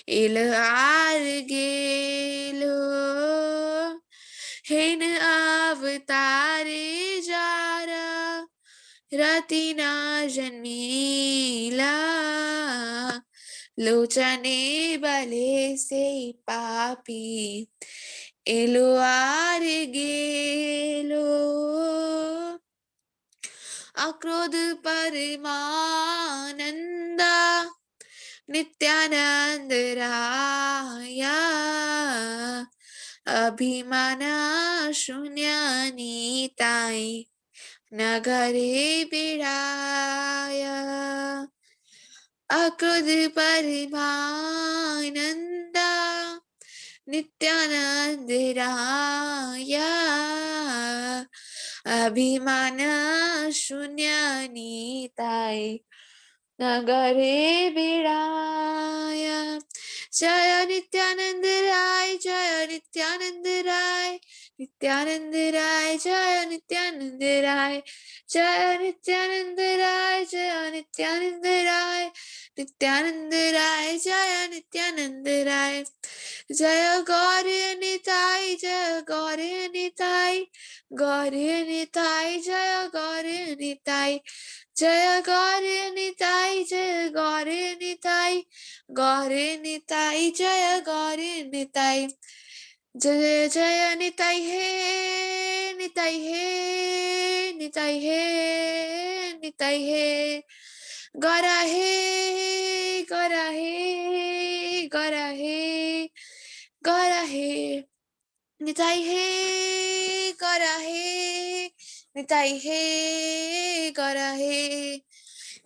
इलहार गेलो। हेन अवतारे जार रति न जन्मीला लोचने बले से पापी इलहार गेलो। अक्रोध परमानंदा नित्यानंद राया अभिमाना शून्य नीताय नगरे बिड़ाया। अक्रोध परमानंदा नित्यानंद राया अभिमान शून्य नीताय नगरे बिड़ाय। जय नित्यानंद राय, जय नित्यानंद राय, नित्यानंद राय, जय नित्यानंद राय, जय नित्यानंद राय, जय नित्यानंद राय, नित्यानंद राय, जय नित्यानंद राय। जय गौरी निताई, जय गौरी निताई, गौरी निताई, जय गौरी निताई, जय गौरी निताई, जय गौरी निताई, गौरी निताई, जय गौरी निताई। जय जय निताई है, निताई है, निताई है, निताई है। गौरा है, गौरा है, गौरा है, गौरा है। निताई है, गौरा है, निताई है, गौरा है,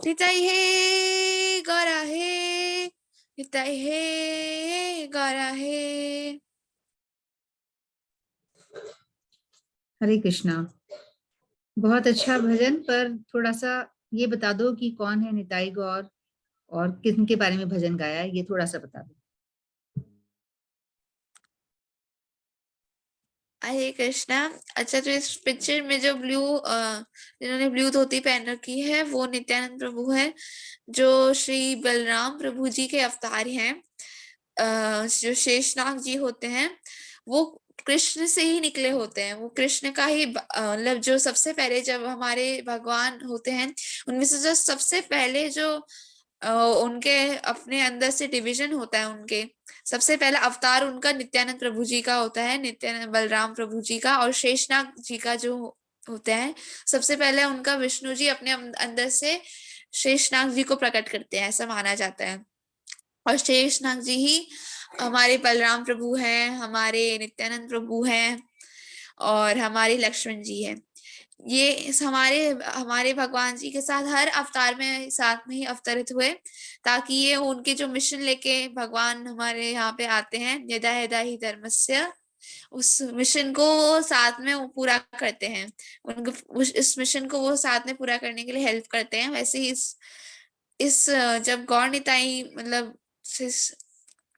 निताई है, गौरा है, निताई है, गौरा है। हरे कृष्णा। बहुत अच्छा भजन, पर थोड़ा सा ये बता दो कि कौन है निताई गौर और किनके बारे में भजन गाया है, ये थोड़ा सा बता दो। हरे कृष्णा। अच्छा, तो इस पिक्चर में जो जिन्होंने ब्लू धोती पहन रखी है वो नित्यानंद प्रभु है, जो श्री बलराम प्रभु जी के अवतार हैं। जो शेषनाग जी होते हैं वो कृष्ण से ही निकले होते हैं, वो कृष्ण का ही मतलब जो सबसे पहले जब हमारे भगवान होते हैं उनमें से जो सबसे पहले जो उनके अपने अंदर से डिवीजन होता है, उनके सबसे पहला अवतार उनका नित्यानंद प्रभु जी का होता है, नित्यानंद बलराम प्रभु जी का। और शेषनाग जी का जो होता है सबसे पहले उनका विष्णु जी अपने अंदर से शेषनाग जी को प्रकट करते हैं, ऐसा माना जाता है। और शेषनाग जी ही हमारे बलराम प्रभु हैं, हमारे नित्यानंद प्रभु हैं और हमारे लक्ष्मण जी हैं। ये हमारे भगवान जी के साथ हर अवतार में साथ में ही अवतरित हुए, ताकि ये उनके जो मिशन लेके भगवान हमारे यहाँ पे आते हैं, यदा यदा ही धर्मस्य, उस मिशन को वो साथ में पूरा करते हैं। उनको इस मिशन को वो साथ में पूरा करने के लिए हेल्प करते हैं। वैसे ही इस जब गौर निताई मतलब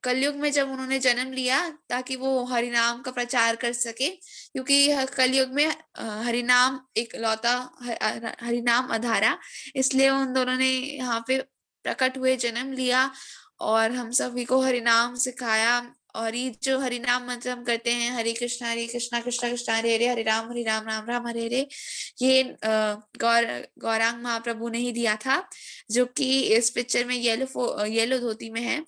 कलयुग में जब उन्होंने जन्म लिया ताकि वो हरिनाम का प्रचार कर सके, क्योंकि कलयुग में हरिनाम एक लौता हरिनाम अधारा, इसलिए उन दोनों ने यहाँ पे प्रकट हुए, जन्म लिया और हम सभी को हरिनाम सिखाया। और ये जो हरिनाम मंत्र हम करते हैं, हरे कृष्णा कृष्णा कृष्णा हरे हरे, हरे राम राम राम हरे हरे, ये गौरांग महाप्रभु ने ही दिया था, जो कि इस पिक्चर में येलो धोती में है।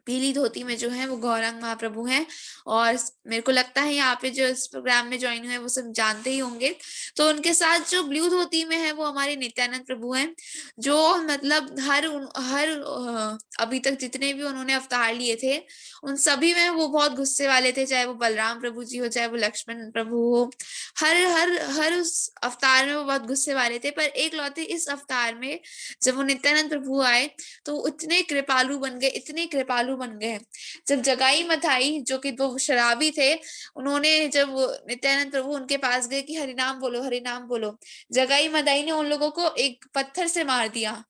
पीली धोती में जो है वो गौरांग महाप्रभु हैं। और मेरे को लगता है यहाँ पे जो इस प्रोग्राम में ज्वाइन हुए वो सब जानते ही होंगे। तो उनके साथ जो ब्लू धोती में है वो हमारे नित्यानंद प्रभु हैं, जो मतलब हर अभी तक जितने भी उन्होंने अवतार लिए थे उन सभी में वो बहुत गुस्से वाले थे, चाहे वो बलराम प्रभु जी हो, चाहे वो लक्ष्मण प्रभु हो, हर हर हर उस अवतार में वो बहुत गुस्से वाले थे। पर एक लौते इस अवतार में जब वो नित्यानंद प्रभु आए तो इतने कृपालु बन गए, इतने कृपालु बन गए। जब जगाई मथाई जो कि वो शराबी थे, उन्होंने जब नित्यानंद प्रभु उनके पास गए कि हरिनाम बोलो, हरिनाम बोलो, जगाई मथाई ने उन लोगों को एक पत्थर से मार दिया।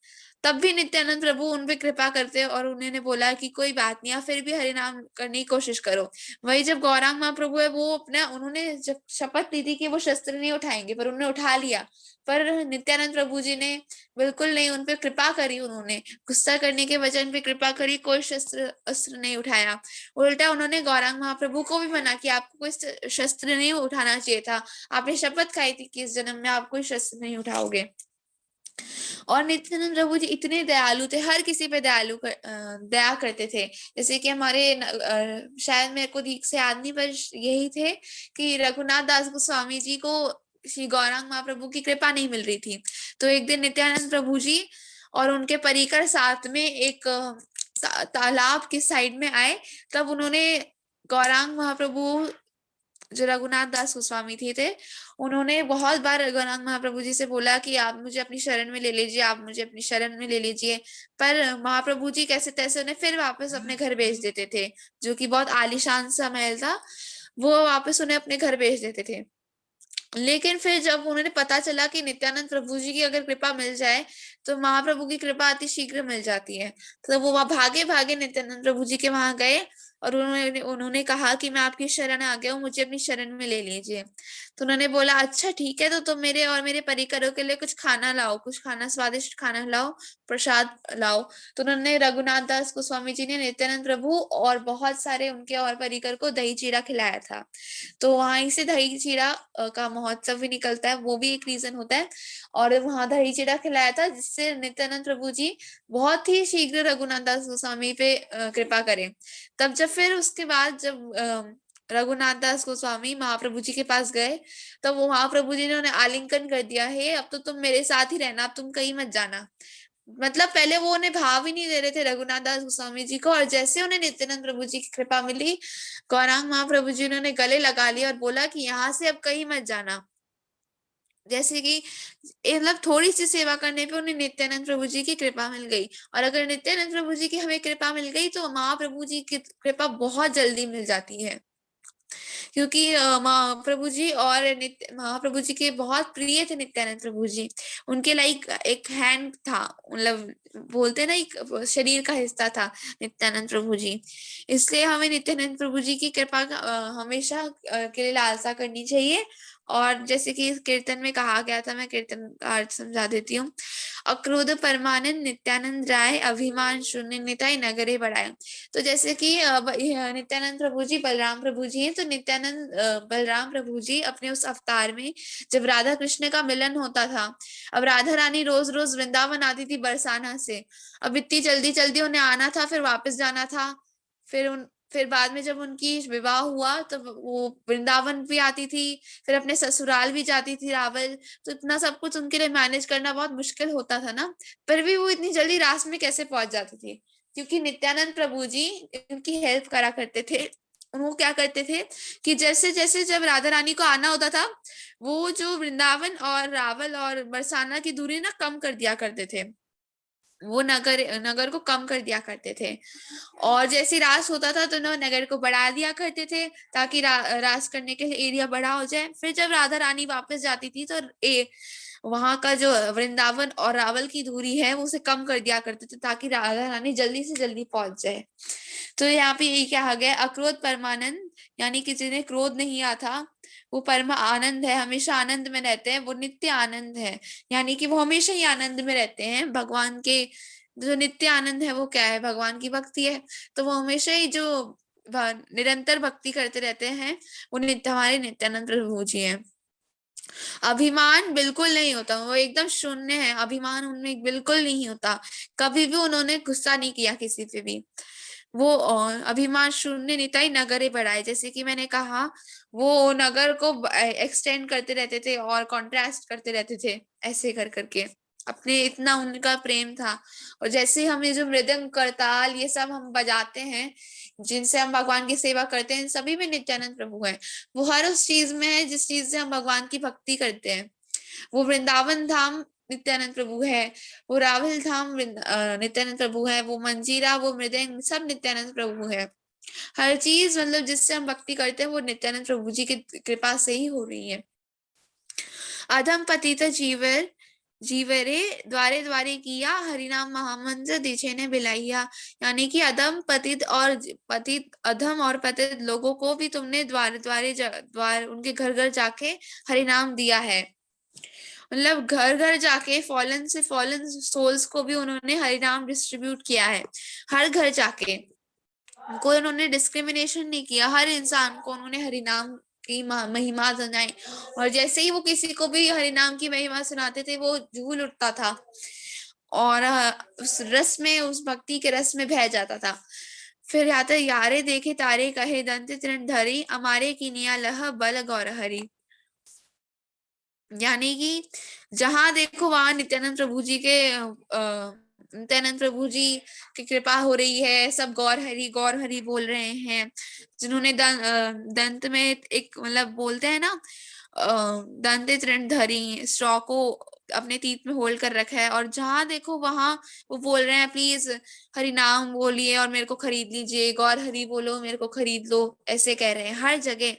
तब भी नित्यानंद प्रभु उन पे कृपा करते और उन्होंने बोला कि कोई बात नहीं, आप फिर भी हरिनाम करने की कोशिश करो। वही जब गौरांग महाप्रभु है वो उन्होंने जब शपथ ली थी कि वो शस्त्र नहीं उठाएंगे, पर उन्होंने उठा लिया। पर नित्यानंद प्रभु जी ने बिल्कुल नहीं, उन पे कृपा करी, उन्होंने गुस्सा करने के वजह पे कृपा करी, कोई अस्त्र नहीं उठाया। उल्टा उन्होंने गौरांग महाप्रभु को भी मना किया, आपको कोई शस्त्र नहीं उठाना चाहिए था, आपने शपथ खाई थी कि इस जन्म में आप कोई शस्त्र नहीं उठाओगे। और नित्यानंद प्रभु जी इतने दयालु थे, हर किसी पे दया करते थे। जैसे कि हमारे शायद मेरे को ठीक से याद नहीं, पर यही थे कि रघुनाथ दास गोस्वामी जी को श्री गौरांग महाप्रभु की कृपा नहीं मिल रही थी। तो एक दिन नित्यानंद प्रभु जी और उनके परिकर साथ में एक तालाब के साइड में आए, तब उन्होंने गौरांग महाप्रभु जो रघुनाथ दास गोस्वामी थे उन्होंने बहुत बार गौरांग महाप्रभु जी से बोला कि आप मुझे अपनी शरण में ले लीजिए, आप मुझे अपनी शरण में ले लीजिए। पर महाप्रभु जी कैसे तैसे उन्हें फिर वापस अपने घर भेज देते थे, जो कि बहुत आलीशान सा महल था, वो वापस उन्हें अपने घर भेज देते थे। लेकिन फिर जब उन्हें पता चला कि नित्यानंद प्रभु जी की अगर कृपा मिल जाए तो महाप्रभु की कृपा अति शीघ्र मिल जाती है, तो वो वहां भागे भागे नित्यानंद प्रभु जी के वहां गए और उन्होंने कहा कि मैं आपकी शरण आ गया हूँ, मुझे अपनी शरण में ले लीजिए। तो उन्होंने बोला अच्छा ठीक है, तो तुम मेरे और मेरे परिकरों के लिए कुछ खाना लाओ, कुछ खाना, स्वादिष्ट खाना लाओ, प्रसाद लाओ। तो उन्होंने रघुनाथ दास गोस्वामी जी ने नित्यानंद प्रभु और बहुत सारे उनके और परिकर को दही चीरा खिलाया था। तो वहीं से दही चीरा का महोत्सव भी निकलता है, वो भी एक रीजन होता है। और वहां दही चीरा खिलाया था जिससे नित्यानंद प्रभु जी बहुत ही शीघ्र रघुनाथ दास गोस्वामी पे कृपा करें। तब जब फिर उसके बाद जब रघुनाथ दास गोस्वामी महाप्रभु जी के पास गए तो वो महाप्रभु जी ने उन्हें आलिंगन कर दिया, हे अब तो तुम मेरे साथ ही रहना, अब तुम कहीं मत जाना। मतलब पहले वो उन्हें भाव ही नहीं दे रहे थे रघुनाथ दास गोस्वामी जी को, और जैसे उन्हें नित्यानंद प्रभु जी की कृपा मिली, गौरांग महाप्रभु जी ने उन्हें गले लगा लिया और बोला कि यहाँ से अब कहीं मत जाना। जैसे कि मतलब थोड़ी सी सेवा करने पे उन्हें नित्यानंद प्रभु जी की कृपा मिल गई, और अगर नित्यानंद प्रभु जी की हमें कृपा मिल गई तो महाप्रभु जी की कृपा बहुत जल्दी मिल जाती है, क्योंकि महाप्रभु जी और महाप्रभु जी के बहुत प्रिय थे नित्यानंद प्रभु जी। उनके लाइक एक हैंड था, मतलब बोलते ना एक शरीर का हिस्सा था नित्यानंद प्रभु जी। इसलिए हमें नित्यानंद प्रभु जी की कृपा हमेशा के लिए लालसा करनी चाहिए। और जैसे कि इस कीर्तन में कहा गया था, मैं कीर्तन का अर्थ समझा देती हूँ। अक्रोध परमानंद नित्यानंद राय, अभिमान शून्य निताई नगरे बढ़ाए। तो जैसे कि नित्यानंद प्रभु जी बलराम प्रभु जी हैं, तो नित्यानंद बलराम प्रभु जी अपने उस अवतार में जब राधा कृष्ण का मिलन होता था, अब राधा रानी रोज रोज वृंदावन आती थी बरसाना से, अब इतनी जल्दी जल्दी उन्हें आना था, फिर वापस जाना था, फिर बाद में जब उनकी विवाह हुआ तो वो वृंदावन भी आती थी, फिर अपने ससुराल भी जाती थी रावल, तो इतना सब कुछ उनके लिए मैनेज करना बहुत मुश्किल होता था ना। पर भी वो इतनी जल्दी रास में कैसे पहुंच जाती थी, क्योंकि नित्यानंद प्रभु जी उनकी हेल्प करा करते थे। वो क्या करते थे कि जैसे जैसे जब राधा रानी को आना होता था, वो जो वृंदावन और रावल और बरसाना की दूरी ना कम कर दिया करते थे, वो नगर को कम कर दिया करते थे। और जैसे रास होता था तो नगर को बढ़ा दिया करते थे ताकि रास करने के लिए एरिया बड़ा हो जाए। फिर जब राधा रानी वापस जाती थी तो वहां का जो वृंदावन और रावल की दूरी है वो उसे कम कर दिया करते थे ताकि राधा रानी जल्दी से जल्दी पहुंच जाए। तो यहाँ पे यही कहा गया, अक्रोध परमानंद, यानी कि जिन्हें क्रोध नहीं आता वो परम आनंद है, हमेशा आनंद में रहते हैं, वो नित्य आनंद है, यानी कि वो हमेशा ही आनंद में रहते हैं। भगवान के जो नित्य आनंद है वो क्या है, भगवान की भक्ति है, तो वो हमेशा ही जो निरंतर भक्ति करते रहते हैं वो हमारे नित्यानंद प्रभु जी हैं। अभिमान बिल्कुल नहीं होता, वो एकदम शून्य है, अभिमान उनमें बिल्कुल नहीं होता, कभी भी उन्होंने गुस्सा नहीं किया किसी पे भी। वो अभिमान शून्य निताई नगरे बढ़ाए, जैसे कि मैंने कहा वो नगर को एक्सटेंड करते रहते थे और कॉन्ट्रास्ट करते रहते थे, ऐसे कर करके अपने, इतना उनका प्रेम था। और जैसे हम ये जो मृदंग करताल ये सब हम बजाते हैं जिनसे हम भगवान की सेवा करते हैं, सभी में नित्यानंद प्रभु है। वो हर उस चीज में है जिस चीज से हम भगवान की भक्ति करते हैं। वो वृंदावन धाम नित्यानंद प्रभु है, वो रावल धाम नित्यानंद प्रभु है, वो मंजीरा, वो मृदंग, सब नित्यानंद प्रभु है। हर चीज मतलब जिससे हम भक्ति करते हैं वो नित्यानंद प्रभु जी की कृपा से ही हो रही है। अधम पतित जीवरे द्वारे द्वारे किया, हरिनाम महामंत्र दीछे ने बिलाइया, यानी कि अधम और पतित लोगों को भी तुमने द्वार उनके घर घर जाके हरिनाम दिया है। मतलब घर घर जाके फॉलन सोल्स को भी उन्होंने हरिनाम डिस्ट्रीब्यूट किया है। हर घर जाके कोई उन्होंने डिस्क्रिमिनेशन नहीं किया, हर इंसान को उन्होंने हरिनाम की महिमा सुनाई। और जैसे ही वो किसी को भी हरिनाम की महिमा सुनाते थे वो झूल उठता था और उस रस में, उस भक्ति के रस में बह जाता था। फिर आता है, यारे देखे तारे कहे दंत तृण धरी, अमारे किनिया लह बल गौर हरि, यानी कि जहां देखो वहां नित्यानंद प्रभु जी की कृपा हो रही है, सब गौर हरि बोल रहे हैं। जिन्होंने दंत में एक मतलब बोलते हैं ना, दंत तृण धरी, स्ट्रॉ को अपने तीत में होल्ड कर रखा है, और जहां देखो वहां वो बोल रहे हैं प्लीज हरि नाम बोलिए और मेरे को खरीद लीजिए, गौर हरि बोलो मेरे को खरीद लो, ऐसे कह रहे हैं हर जगह।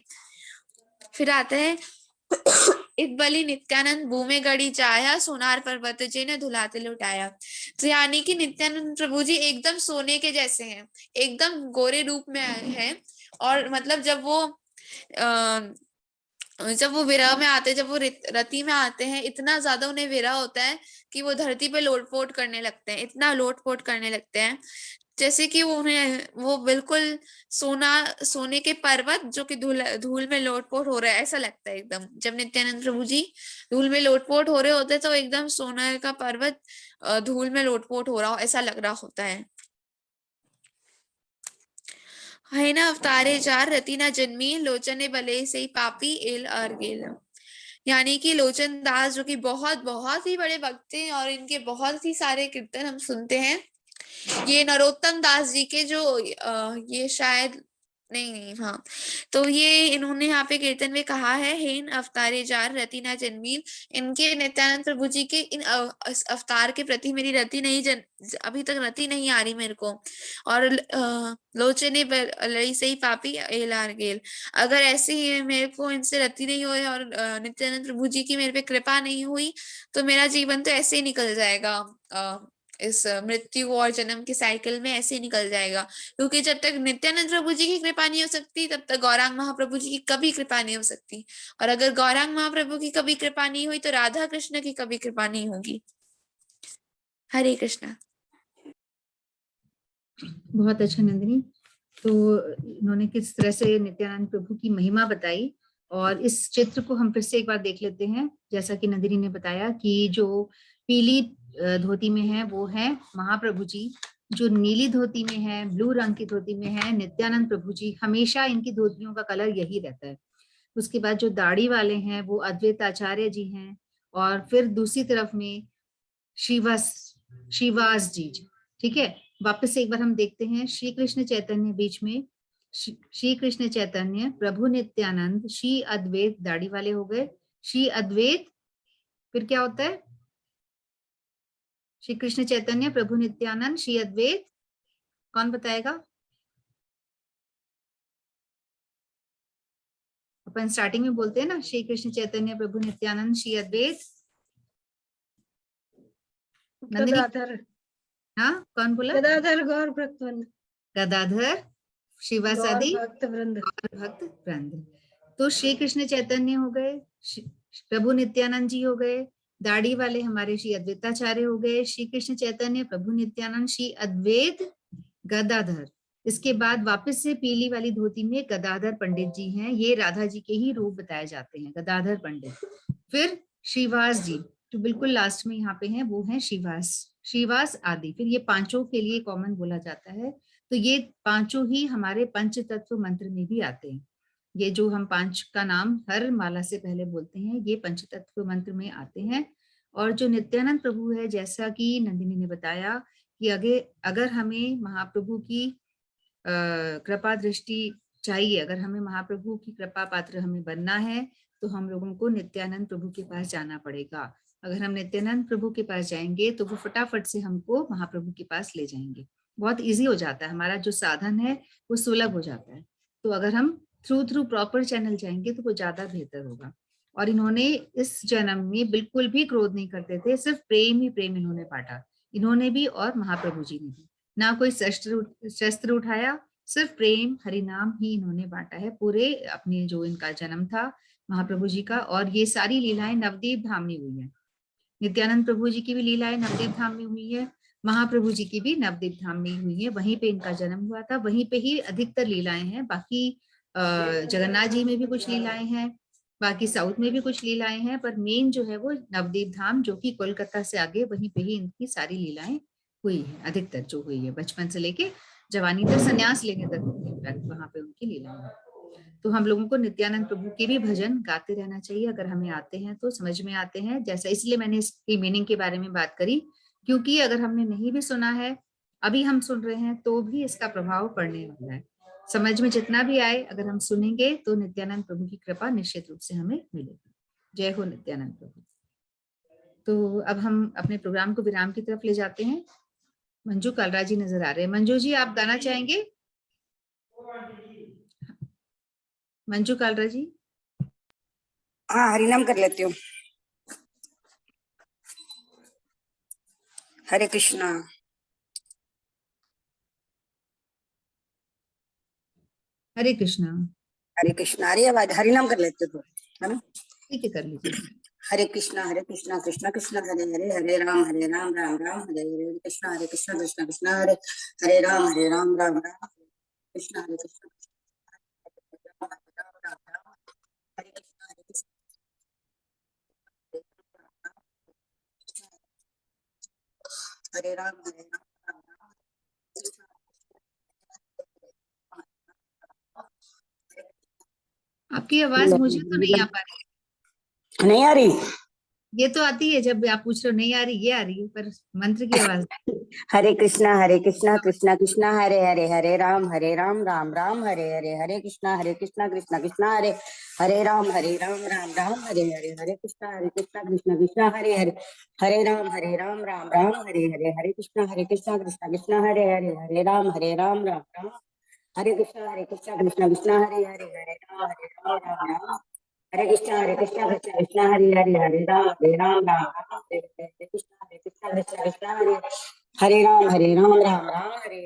फिर आते हैं इत बलि नित्यानंद भूमि गड़ी जाया, सोनार पर्वत जे ने धुलाते लुटाया। तो यानी कि नित्यानंद प्रभु जी एकदम सोने के जैसे हैं, एकदम गोरे रूप में है। और मतलब जब वो विरह में आते, जब वो रति में आते हैं, इतना ज्यादा उन्हें विरह होता है कि वो धरती पे लोटपोट करने लगते हैं, इतना लोटपोट करने लगते हैं जैसे कि वो बिल्कुल सोने के पर्वत जो कि धूल में लोटपोट हो रहा है, ऐसा लगता है एकदम। जब नित्यानंद प्रभु जी धूल में लोटपोट हो रहे होते हैं तो एकदम सोने का पर्वत धूल में लोटपोट हो रहा हो ऐसा लग रहा होता है। है ना अवतारे जार रति ना जन्मी, लोचने भले से ही पापी एल अर गेल। यानी कि लोचन दास जो कि बहुत बहुत ही बड़े भक्त हैं और इनके बहुत ही सारे कीर्तन हम सुनते हैं। ये नरोत्तम दास जी के जो ये शायद नहीं हाँ, तो ये इन्होंने यहाँ पे कीर्तन में कहा है, हेन अवतारे जार रति ना जन्मील। इनके नित्यानंद प्रभु जी के इन अवतार के प्रति मेरी रति नहीं अभी तक रति नहीं आ रही मेरे को। और लोचने लड़ी से ही पापी एलार गेल। अगर ऐसे ही मेरे को इनसे रति नहीं हुई और नित्यानंद प्रभु जी की मेरे पे कृपा नहीं हुई तो मेरा जीवन तो ऐसे ही निकल जाएगा, इस मृत्यु और जन्म के साइकिल में ऐसे ही निकल जाएगा। क्योंकि जब तक नित्यानंद प्रभु जी की कृपा नहीं हो सकती तब तक गौरांग महाप्रभु जी की कभी कृपा नहीं हो सकती। और अगर गौरांग महाप्रभु की कभी कृपा नहीं हुई तो राधा कृष्ण की कभी कृपा नहीं होगी। हरे कृष्णा। बहुत अच्छा नंदिनी। तो इन्होंने किस तरह से नित्यानंद प्रभु की महिमा बताई और इस चित्र को हम फिर से एक बार देख लेते हैं। जैसा कि नंदिनी ने बताया कि जो पीली धोती में है वो है महाप्रभु जी, जो नीली धोती में है, ब्लू रंग की धोती में है नित्यानंद प्रभु जी। हमेशा इनकी धोतियों का कलर यही रहता है। उसके बाद जो दाढ़ी वाले हैं वो अद्वैत आचार्य जी हैं और फिर दूसरी तरफ में श्रीवास जी। ठीक है, वापस से एक बार हम देखते हैं। श्री कृष्ण चैतन्य बीच में, श्री कृष्ण चैतन्य प्रभु नित्यानंद, श्री अद्वैत दाढ़ी वाले हो गए, श्री अद्वैत, फिर क्या होता है? श्री कृष्ण चैतन्य प्रभु नित्यानंद श्री अद्वैत, कौन बताएगा? अपन स्टार्टिंग में बोलते हैं ना, श्री कृष्ण चैतन्य प्रभु नित्यानंद श्री अद्वैत। गदाधर। हाँ, कौन बोला? गदाधर गौर भक्त वृंद। गदाधर शिवासादि भक्त वृंद। भक्त वृंद। तो श्री कृष्ण चैतन्य हो गए, प्रभु नित्यानंद जी हो गए, दाढ़ी वाले हमारे श्री अद्वैताचार्य हो गए, श्री कृष्ण चैतन्य प्रभु नित्यानंद श्री अद्वैत गदाधर। इसके बाद वापस से पीली वाली धोती में गदाधर पंडित जी हैं, ये राधा जी के ही रूप बताए जाते हैं, गदाधर पंडित। फिर श्रीवास जी जो बिल्कुल लास्ट में यहाँ पे हैं वो हैं श्रीवास आदि। फिर ये पांचों के लिए कॉमन बोला जाता है। तो ये पांचों ही हमारे पंच तत्व मंत्र में भी आते हैं। ये जो हम पांच का नाम हर माला से पहले बोलते हैं ये पंच तत्व मंत्र में आते हैं। और जो नित्यानंद प्रभु है, जैसा कि नंदिनी ने बताया कि अगर हमें महाप्रभु की कृपा दृष्टि चाहिए, अगर हमें महाप्रभु की कृपा पात्र हमें बनना है तो हम लोगों को नित्यानंद प्रभु के पास जाना पड़ेगा। अगर हम नित्यानंद प्रभु के पास जाएंगे तो वो फटाफट से हमको महाप्रभु के पास ले जाएंगे। बहुत इजी हो जाता है, हमारा जो साधन है वो सुलभ हो जाता है। तो अगर हम थ्रू प्रॉपर चैनल जाएंगे तो वो ज्यादा बेहतर होगा। और इन्होंने इस जन्म में बिल्कुल भी क्रोध नहीं करते थे, सिर्फ प्रेम ही प्रेम इन्होंने बांटा, इन्होंने भी और महाप्रभु जी ने भी। ना कोई शस्त्र उठाया, सिर्फ प्रेम हरिनाम ही इन्होंने बांटा है पूरे अपने जो इनका जन्म था महाप्रभु जी का। और ये सारी लीलाएं नवदीप धाम में हुई है। नित्यानंद प्रभु जी की भी लीलाएं नवदीप धाम में हुई है, महाप्रभु जी की भी नवदीप धाम में हुई है। वहीं पे इनका जन्म हुआ था, वहीं पे ही अधिकतर लीलाएं हैं। बाकी जगन्नाथ जी में भी कुछ लीलाएं हैं, बाकी साउथ में भी कुछ लीलाएं हैं, पर मेन जो है वो नवदीप धाम जो कि कोलकाता से आगे, वहीं पे ही इनकी सारी लीलाएं हुई है, अधिकतर जो हुई है। बचपन से लेके जवानी तक, संन्यास लेने तक वहां पे उनकी लीलाएं हैं। तो हम लोगों को नित्यानंद प्रभु के भी भजन गाते रहना चाहिए, अगर हमें आते हैं तो, समझ में आते हैं। जैसा इसलिए मैंने इसकी मीनिंग के बारे में बात करी, क्योंकि अगर हमने नहीं भी सुना है, अभी हम सुन रहे हैं तो भी इसका प्रभाव पड़ने वाला है। समझ में जितना भी आए, अगर हम सुनेंगे तो नित्यानंद प्रभु की कृपा निश्चित रूप से हमें मिलेगी। जय हो नित्यानंद प्रभु। तो अब हम अपने प्रोग्राम को विराम की तरफ ले जाते हैं। मंजू कालरा जी नजर आ रहे हैं। मंजू जी, आप गाना चाहेंगे? मंजू कालरा जी। हाँ, हरिनाम कर लेती हूँ। हरे कृष्णा। हरे कृष्णा। हरे कृष्णा, अरे आवाज हरिनाम कर लेते हो, है ना? ठीक है, कर लीजिए। हरे कृष्णा कृष्णा कृष्णा हरे हरे, हरे राम राम राम हरे हरे कृष्णा कृष्णा कृष्णा हरे हरे राम राम राम कृष्णा हरे कृष्णा हरे कृष्णा हरे राम आपकी आवाज मुझे तो नहीं आ पा रही। नहीं आ रही? ये तो आती है, जब आप पूछ रहे हो नहीं आ रही, ये आ रही है, पर मंत्र की आवाज। हरे कृष्णा कृष्णा कृष्णा हरे हरे, हरे राम राम राम हरे हरे, हरे कृष्णा कृष्णा कृष्णा हरे हरे राम राम राम हरे हरे, हरे कृष्णा कृष्णा कृष्णा हरे हरे, हरे राम राम राम हरे हरे, हरे कृष्णा कृष्णा कृष्णा हरे हरे, हरे राम राम राम हरे कृष्णा कृष्णा कृष्णा हरे हरे, हरे राम राम राम हरे कृष्णा कृष्णा कृष्णा हरे हरे, हरे राम राम हरे हरे कृष्णा कृष्णा हरे हरे राम राम हरे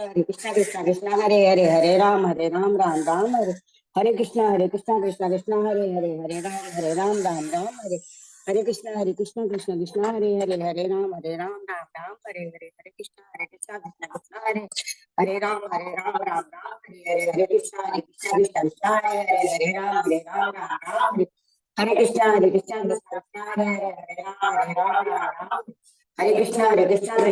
हरे कृष्णा कृष्णा हरे हरे, हरे राम राम हरे हरे कृष्णा कृष्णा कृष्णा हरे हरे, हरे राम राम हरे हरे कृष्णा कृष्णा हरे हरे, हरे राम राम हरे हरे, हरे कृष्णा कृष्णा कृष्णा हरे हरे राम राम हरे हरे, हरे कृष्णा कृष्णा हरे हरे, हरे राम राम हरे हरे कृष्णा कृष्णा हरे हरे, हरे राम हरे कृष्णा कृष्णा हरे हरे, हरे राम राम हरे हरे कृष्णा कृष्णा हरे हरे, हरे राम राम हरे कृष्णा कृष्णा हरे हरे, हरे राम राम हरे कृष्णा कृष्णा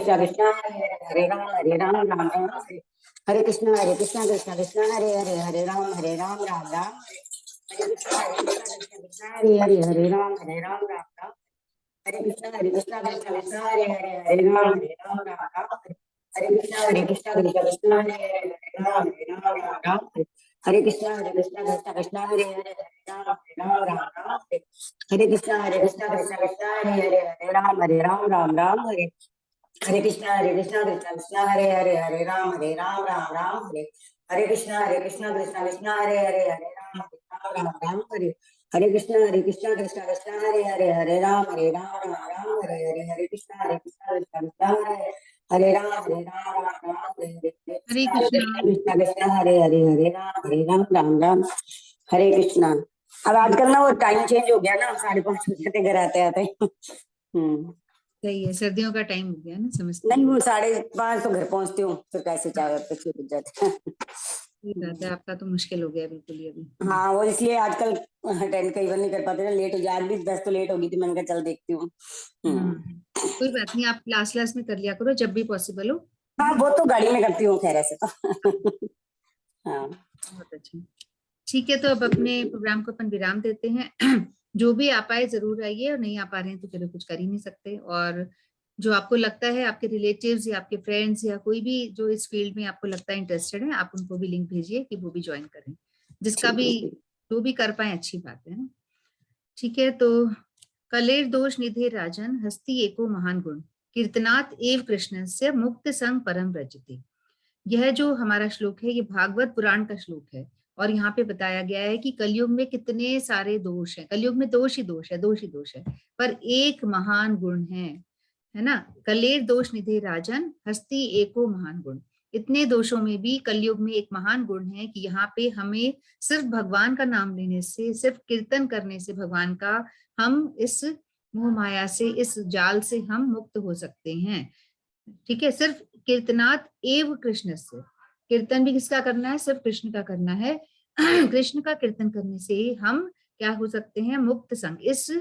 हरे हरे, हरे राम राम हरे कृष्णा कृष्णा हरे हरे, हरे राम हरे कृष्णा कृष्णा हरे हरे, हरे राम हरे कृष्णा कृष्णा हरे हरे, हरे राम हरे हरे कृष्णा कृष्णा हरे हरे, हरे राम हरे हरे कृष्णा कृष्णा हरे हरे, हरे राम हरे हरे कृष्णा कृष्णा हरे हरे, हरे राम हरे हरे, हरे कृष्णा कृष्णा हरे हरे राम हरे हरे कृष्णा। कृष्णा हरे हरे, हरे राम हरे कृष्णा। अब आजकल ना वो टाइम चेंज हो गया ना, 5:30 बजे घर आते आते। सही है, सर्दियों का टाइम हो गया ना, समझते नहीं, वो 5:30 तो घर पहुंचती हूँ, फिर कैसे 4 बज जाते हैं। ही रहता है। आपका तो मुश्किल हो गया बिल्कुल ही अभी। हाँ, वो इसलिए आजकल अटेंड कई बार नहीं कर पाते ना, लेट हो जाए। आज भी 10 तो लेट होगी थी, मैंने कहा चल देखती हूँ। कोई बात नहीं, आप क्लास क्लास में कर लिया करो जब भी पॉसिबल हो। हाँ, वो तो गाड़ी में करती हूँ खैर ऐसे तो। हाँ, बहुत अच्छा। ठीक है, तो अब अपने प्रोग्राम को अपन विराम देते हैं। जो भी आ पाए जरूर आइए, और नहीं आ पा रहे हैं तो फिर कुछ कर ही नहीं सकते। और जो आपको लगता है, आपके रिलेटिव्स या आपके फ्रेंड्स या कोई भी जो इस फील्ड में आपको लगता है इंटरेस्टेड है, आप उनको भी लिंक भेजिए कि वो भी ज्वाइन करें। जिसका भी जो भी कर पाए अच्छी बात है ना। ठीक है, तो कलेर दोष निधे राजन हस्ती एको महान गुण कीर्तनात् एव कृष्णस्य मुक्त संग परम व्रजते। यह जो हमारा श्लोक है, ये भागवत पुराण का श्लोक है। और यहाँ पे बताया गया है कि कलयुग में कितने सारे दोष हैं। कलयुग में दोष ही दोष है, दोष ही दोष है, पर एक महान गुण है ना। कलेर दोष निधे राजन हस्ती एको महान गुण। इतने दोषों में भी कलयुग में एक महान गुण है कि यहाँ पे हमें सिर्फ भगवान का नाम लेने से, सिर्फ कीर्तन करने से भगवान का, हम इस मोह माया से, इस जाल से हम मुक्त हो सकते हैं। ठीक है, सिर्फ कीर्तनात् एव कृष्ण से। कीर्तन भी किसका करना है? सिर्फ कृष्ण का करना है। कृष्ण का कीर्तन करने से हम क्या हो सकते हैं? मुक्त संग। इस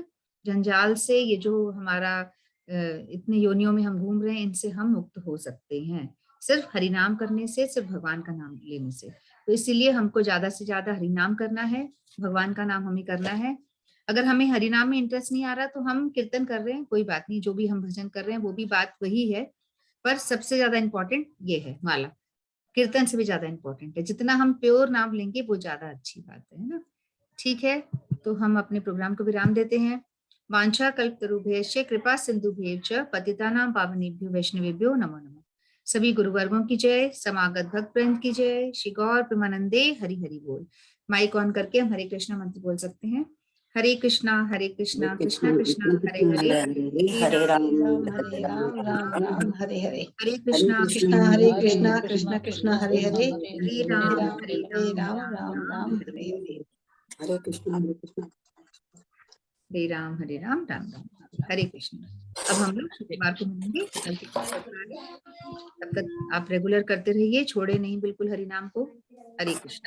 जंजाल से, ये जो हमारा इतने योनियों में हम घूम रहे हैं, इनसे हम मुक्त हो सकते हैं सिर्फ हरिनाम करने से, सिर्फ भगवान का नाम लेने से। तो इसीलिए हमको ज्यादा से ज्यादा हरिनाम करना है, भगवान का नाम हमें करना है। अगर हमें हरिनाम में इंटरेस्ट नहीं आ रहा तो हम कीर्तन कर रहे हैं, कोई बात नहीं, जो भी हम भजन कर रहे हैं वो भी बात वही है। पर सबसे ज्यादा इंपॉर्टेंट ये है माला, कीर्तन से भी ज्यादा इंपॉर्टेंट है। जितना हम प्योर नाम लेंगे वो ज्यादा अच्छी बात है ना। ठीक है, तो हम अपने प्रोग्राम को विराम देते हैं। वांछा कल्पतरुभ्यश्च कृपा सिंधुभ्यश्च पतितानां पावनेभ्यो वैष्णवेभ्यो नमो नमः। सभी गुरुवर्गों की जय, समागत भक्त वृंद की जय। श्री गौर प्रेमानंदे हरि हरि बोल। माइक ऑन करके हम हरे कृष्णा मंत्र बोल सकते हैं। हरे कृष्णा कृष्णा कृष्णा हरे हरे, हरे राम हरे राम राम राम हरे हरे, हरे कृष्णा हरे कृष्णा कृष्णा कृष्णा हरे हरे, हरे हरे राम राम राम राम हरे हरे। हरे कृष्णा हरे राम राम राम हरे कृष्ण। अब हम लोग शुक्रवार को मिलेंगे, कल के शुक्रवार है। तब तक आप रेगुलर करते रहिए, छोड़े नहीं बिल्कुल हरि नाम को। हरे कृष्ण।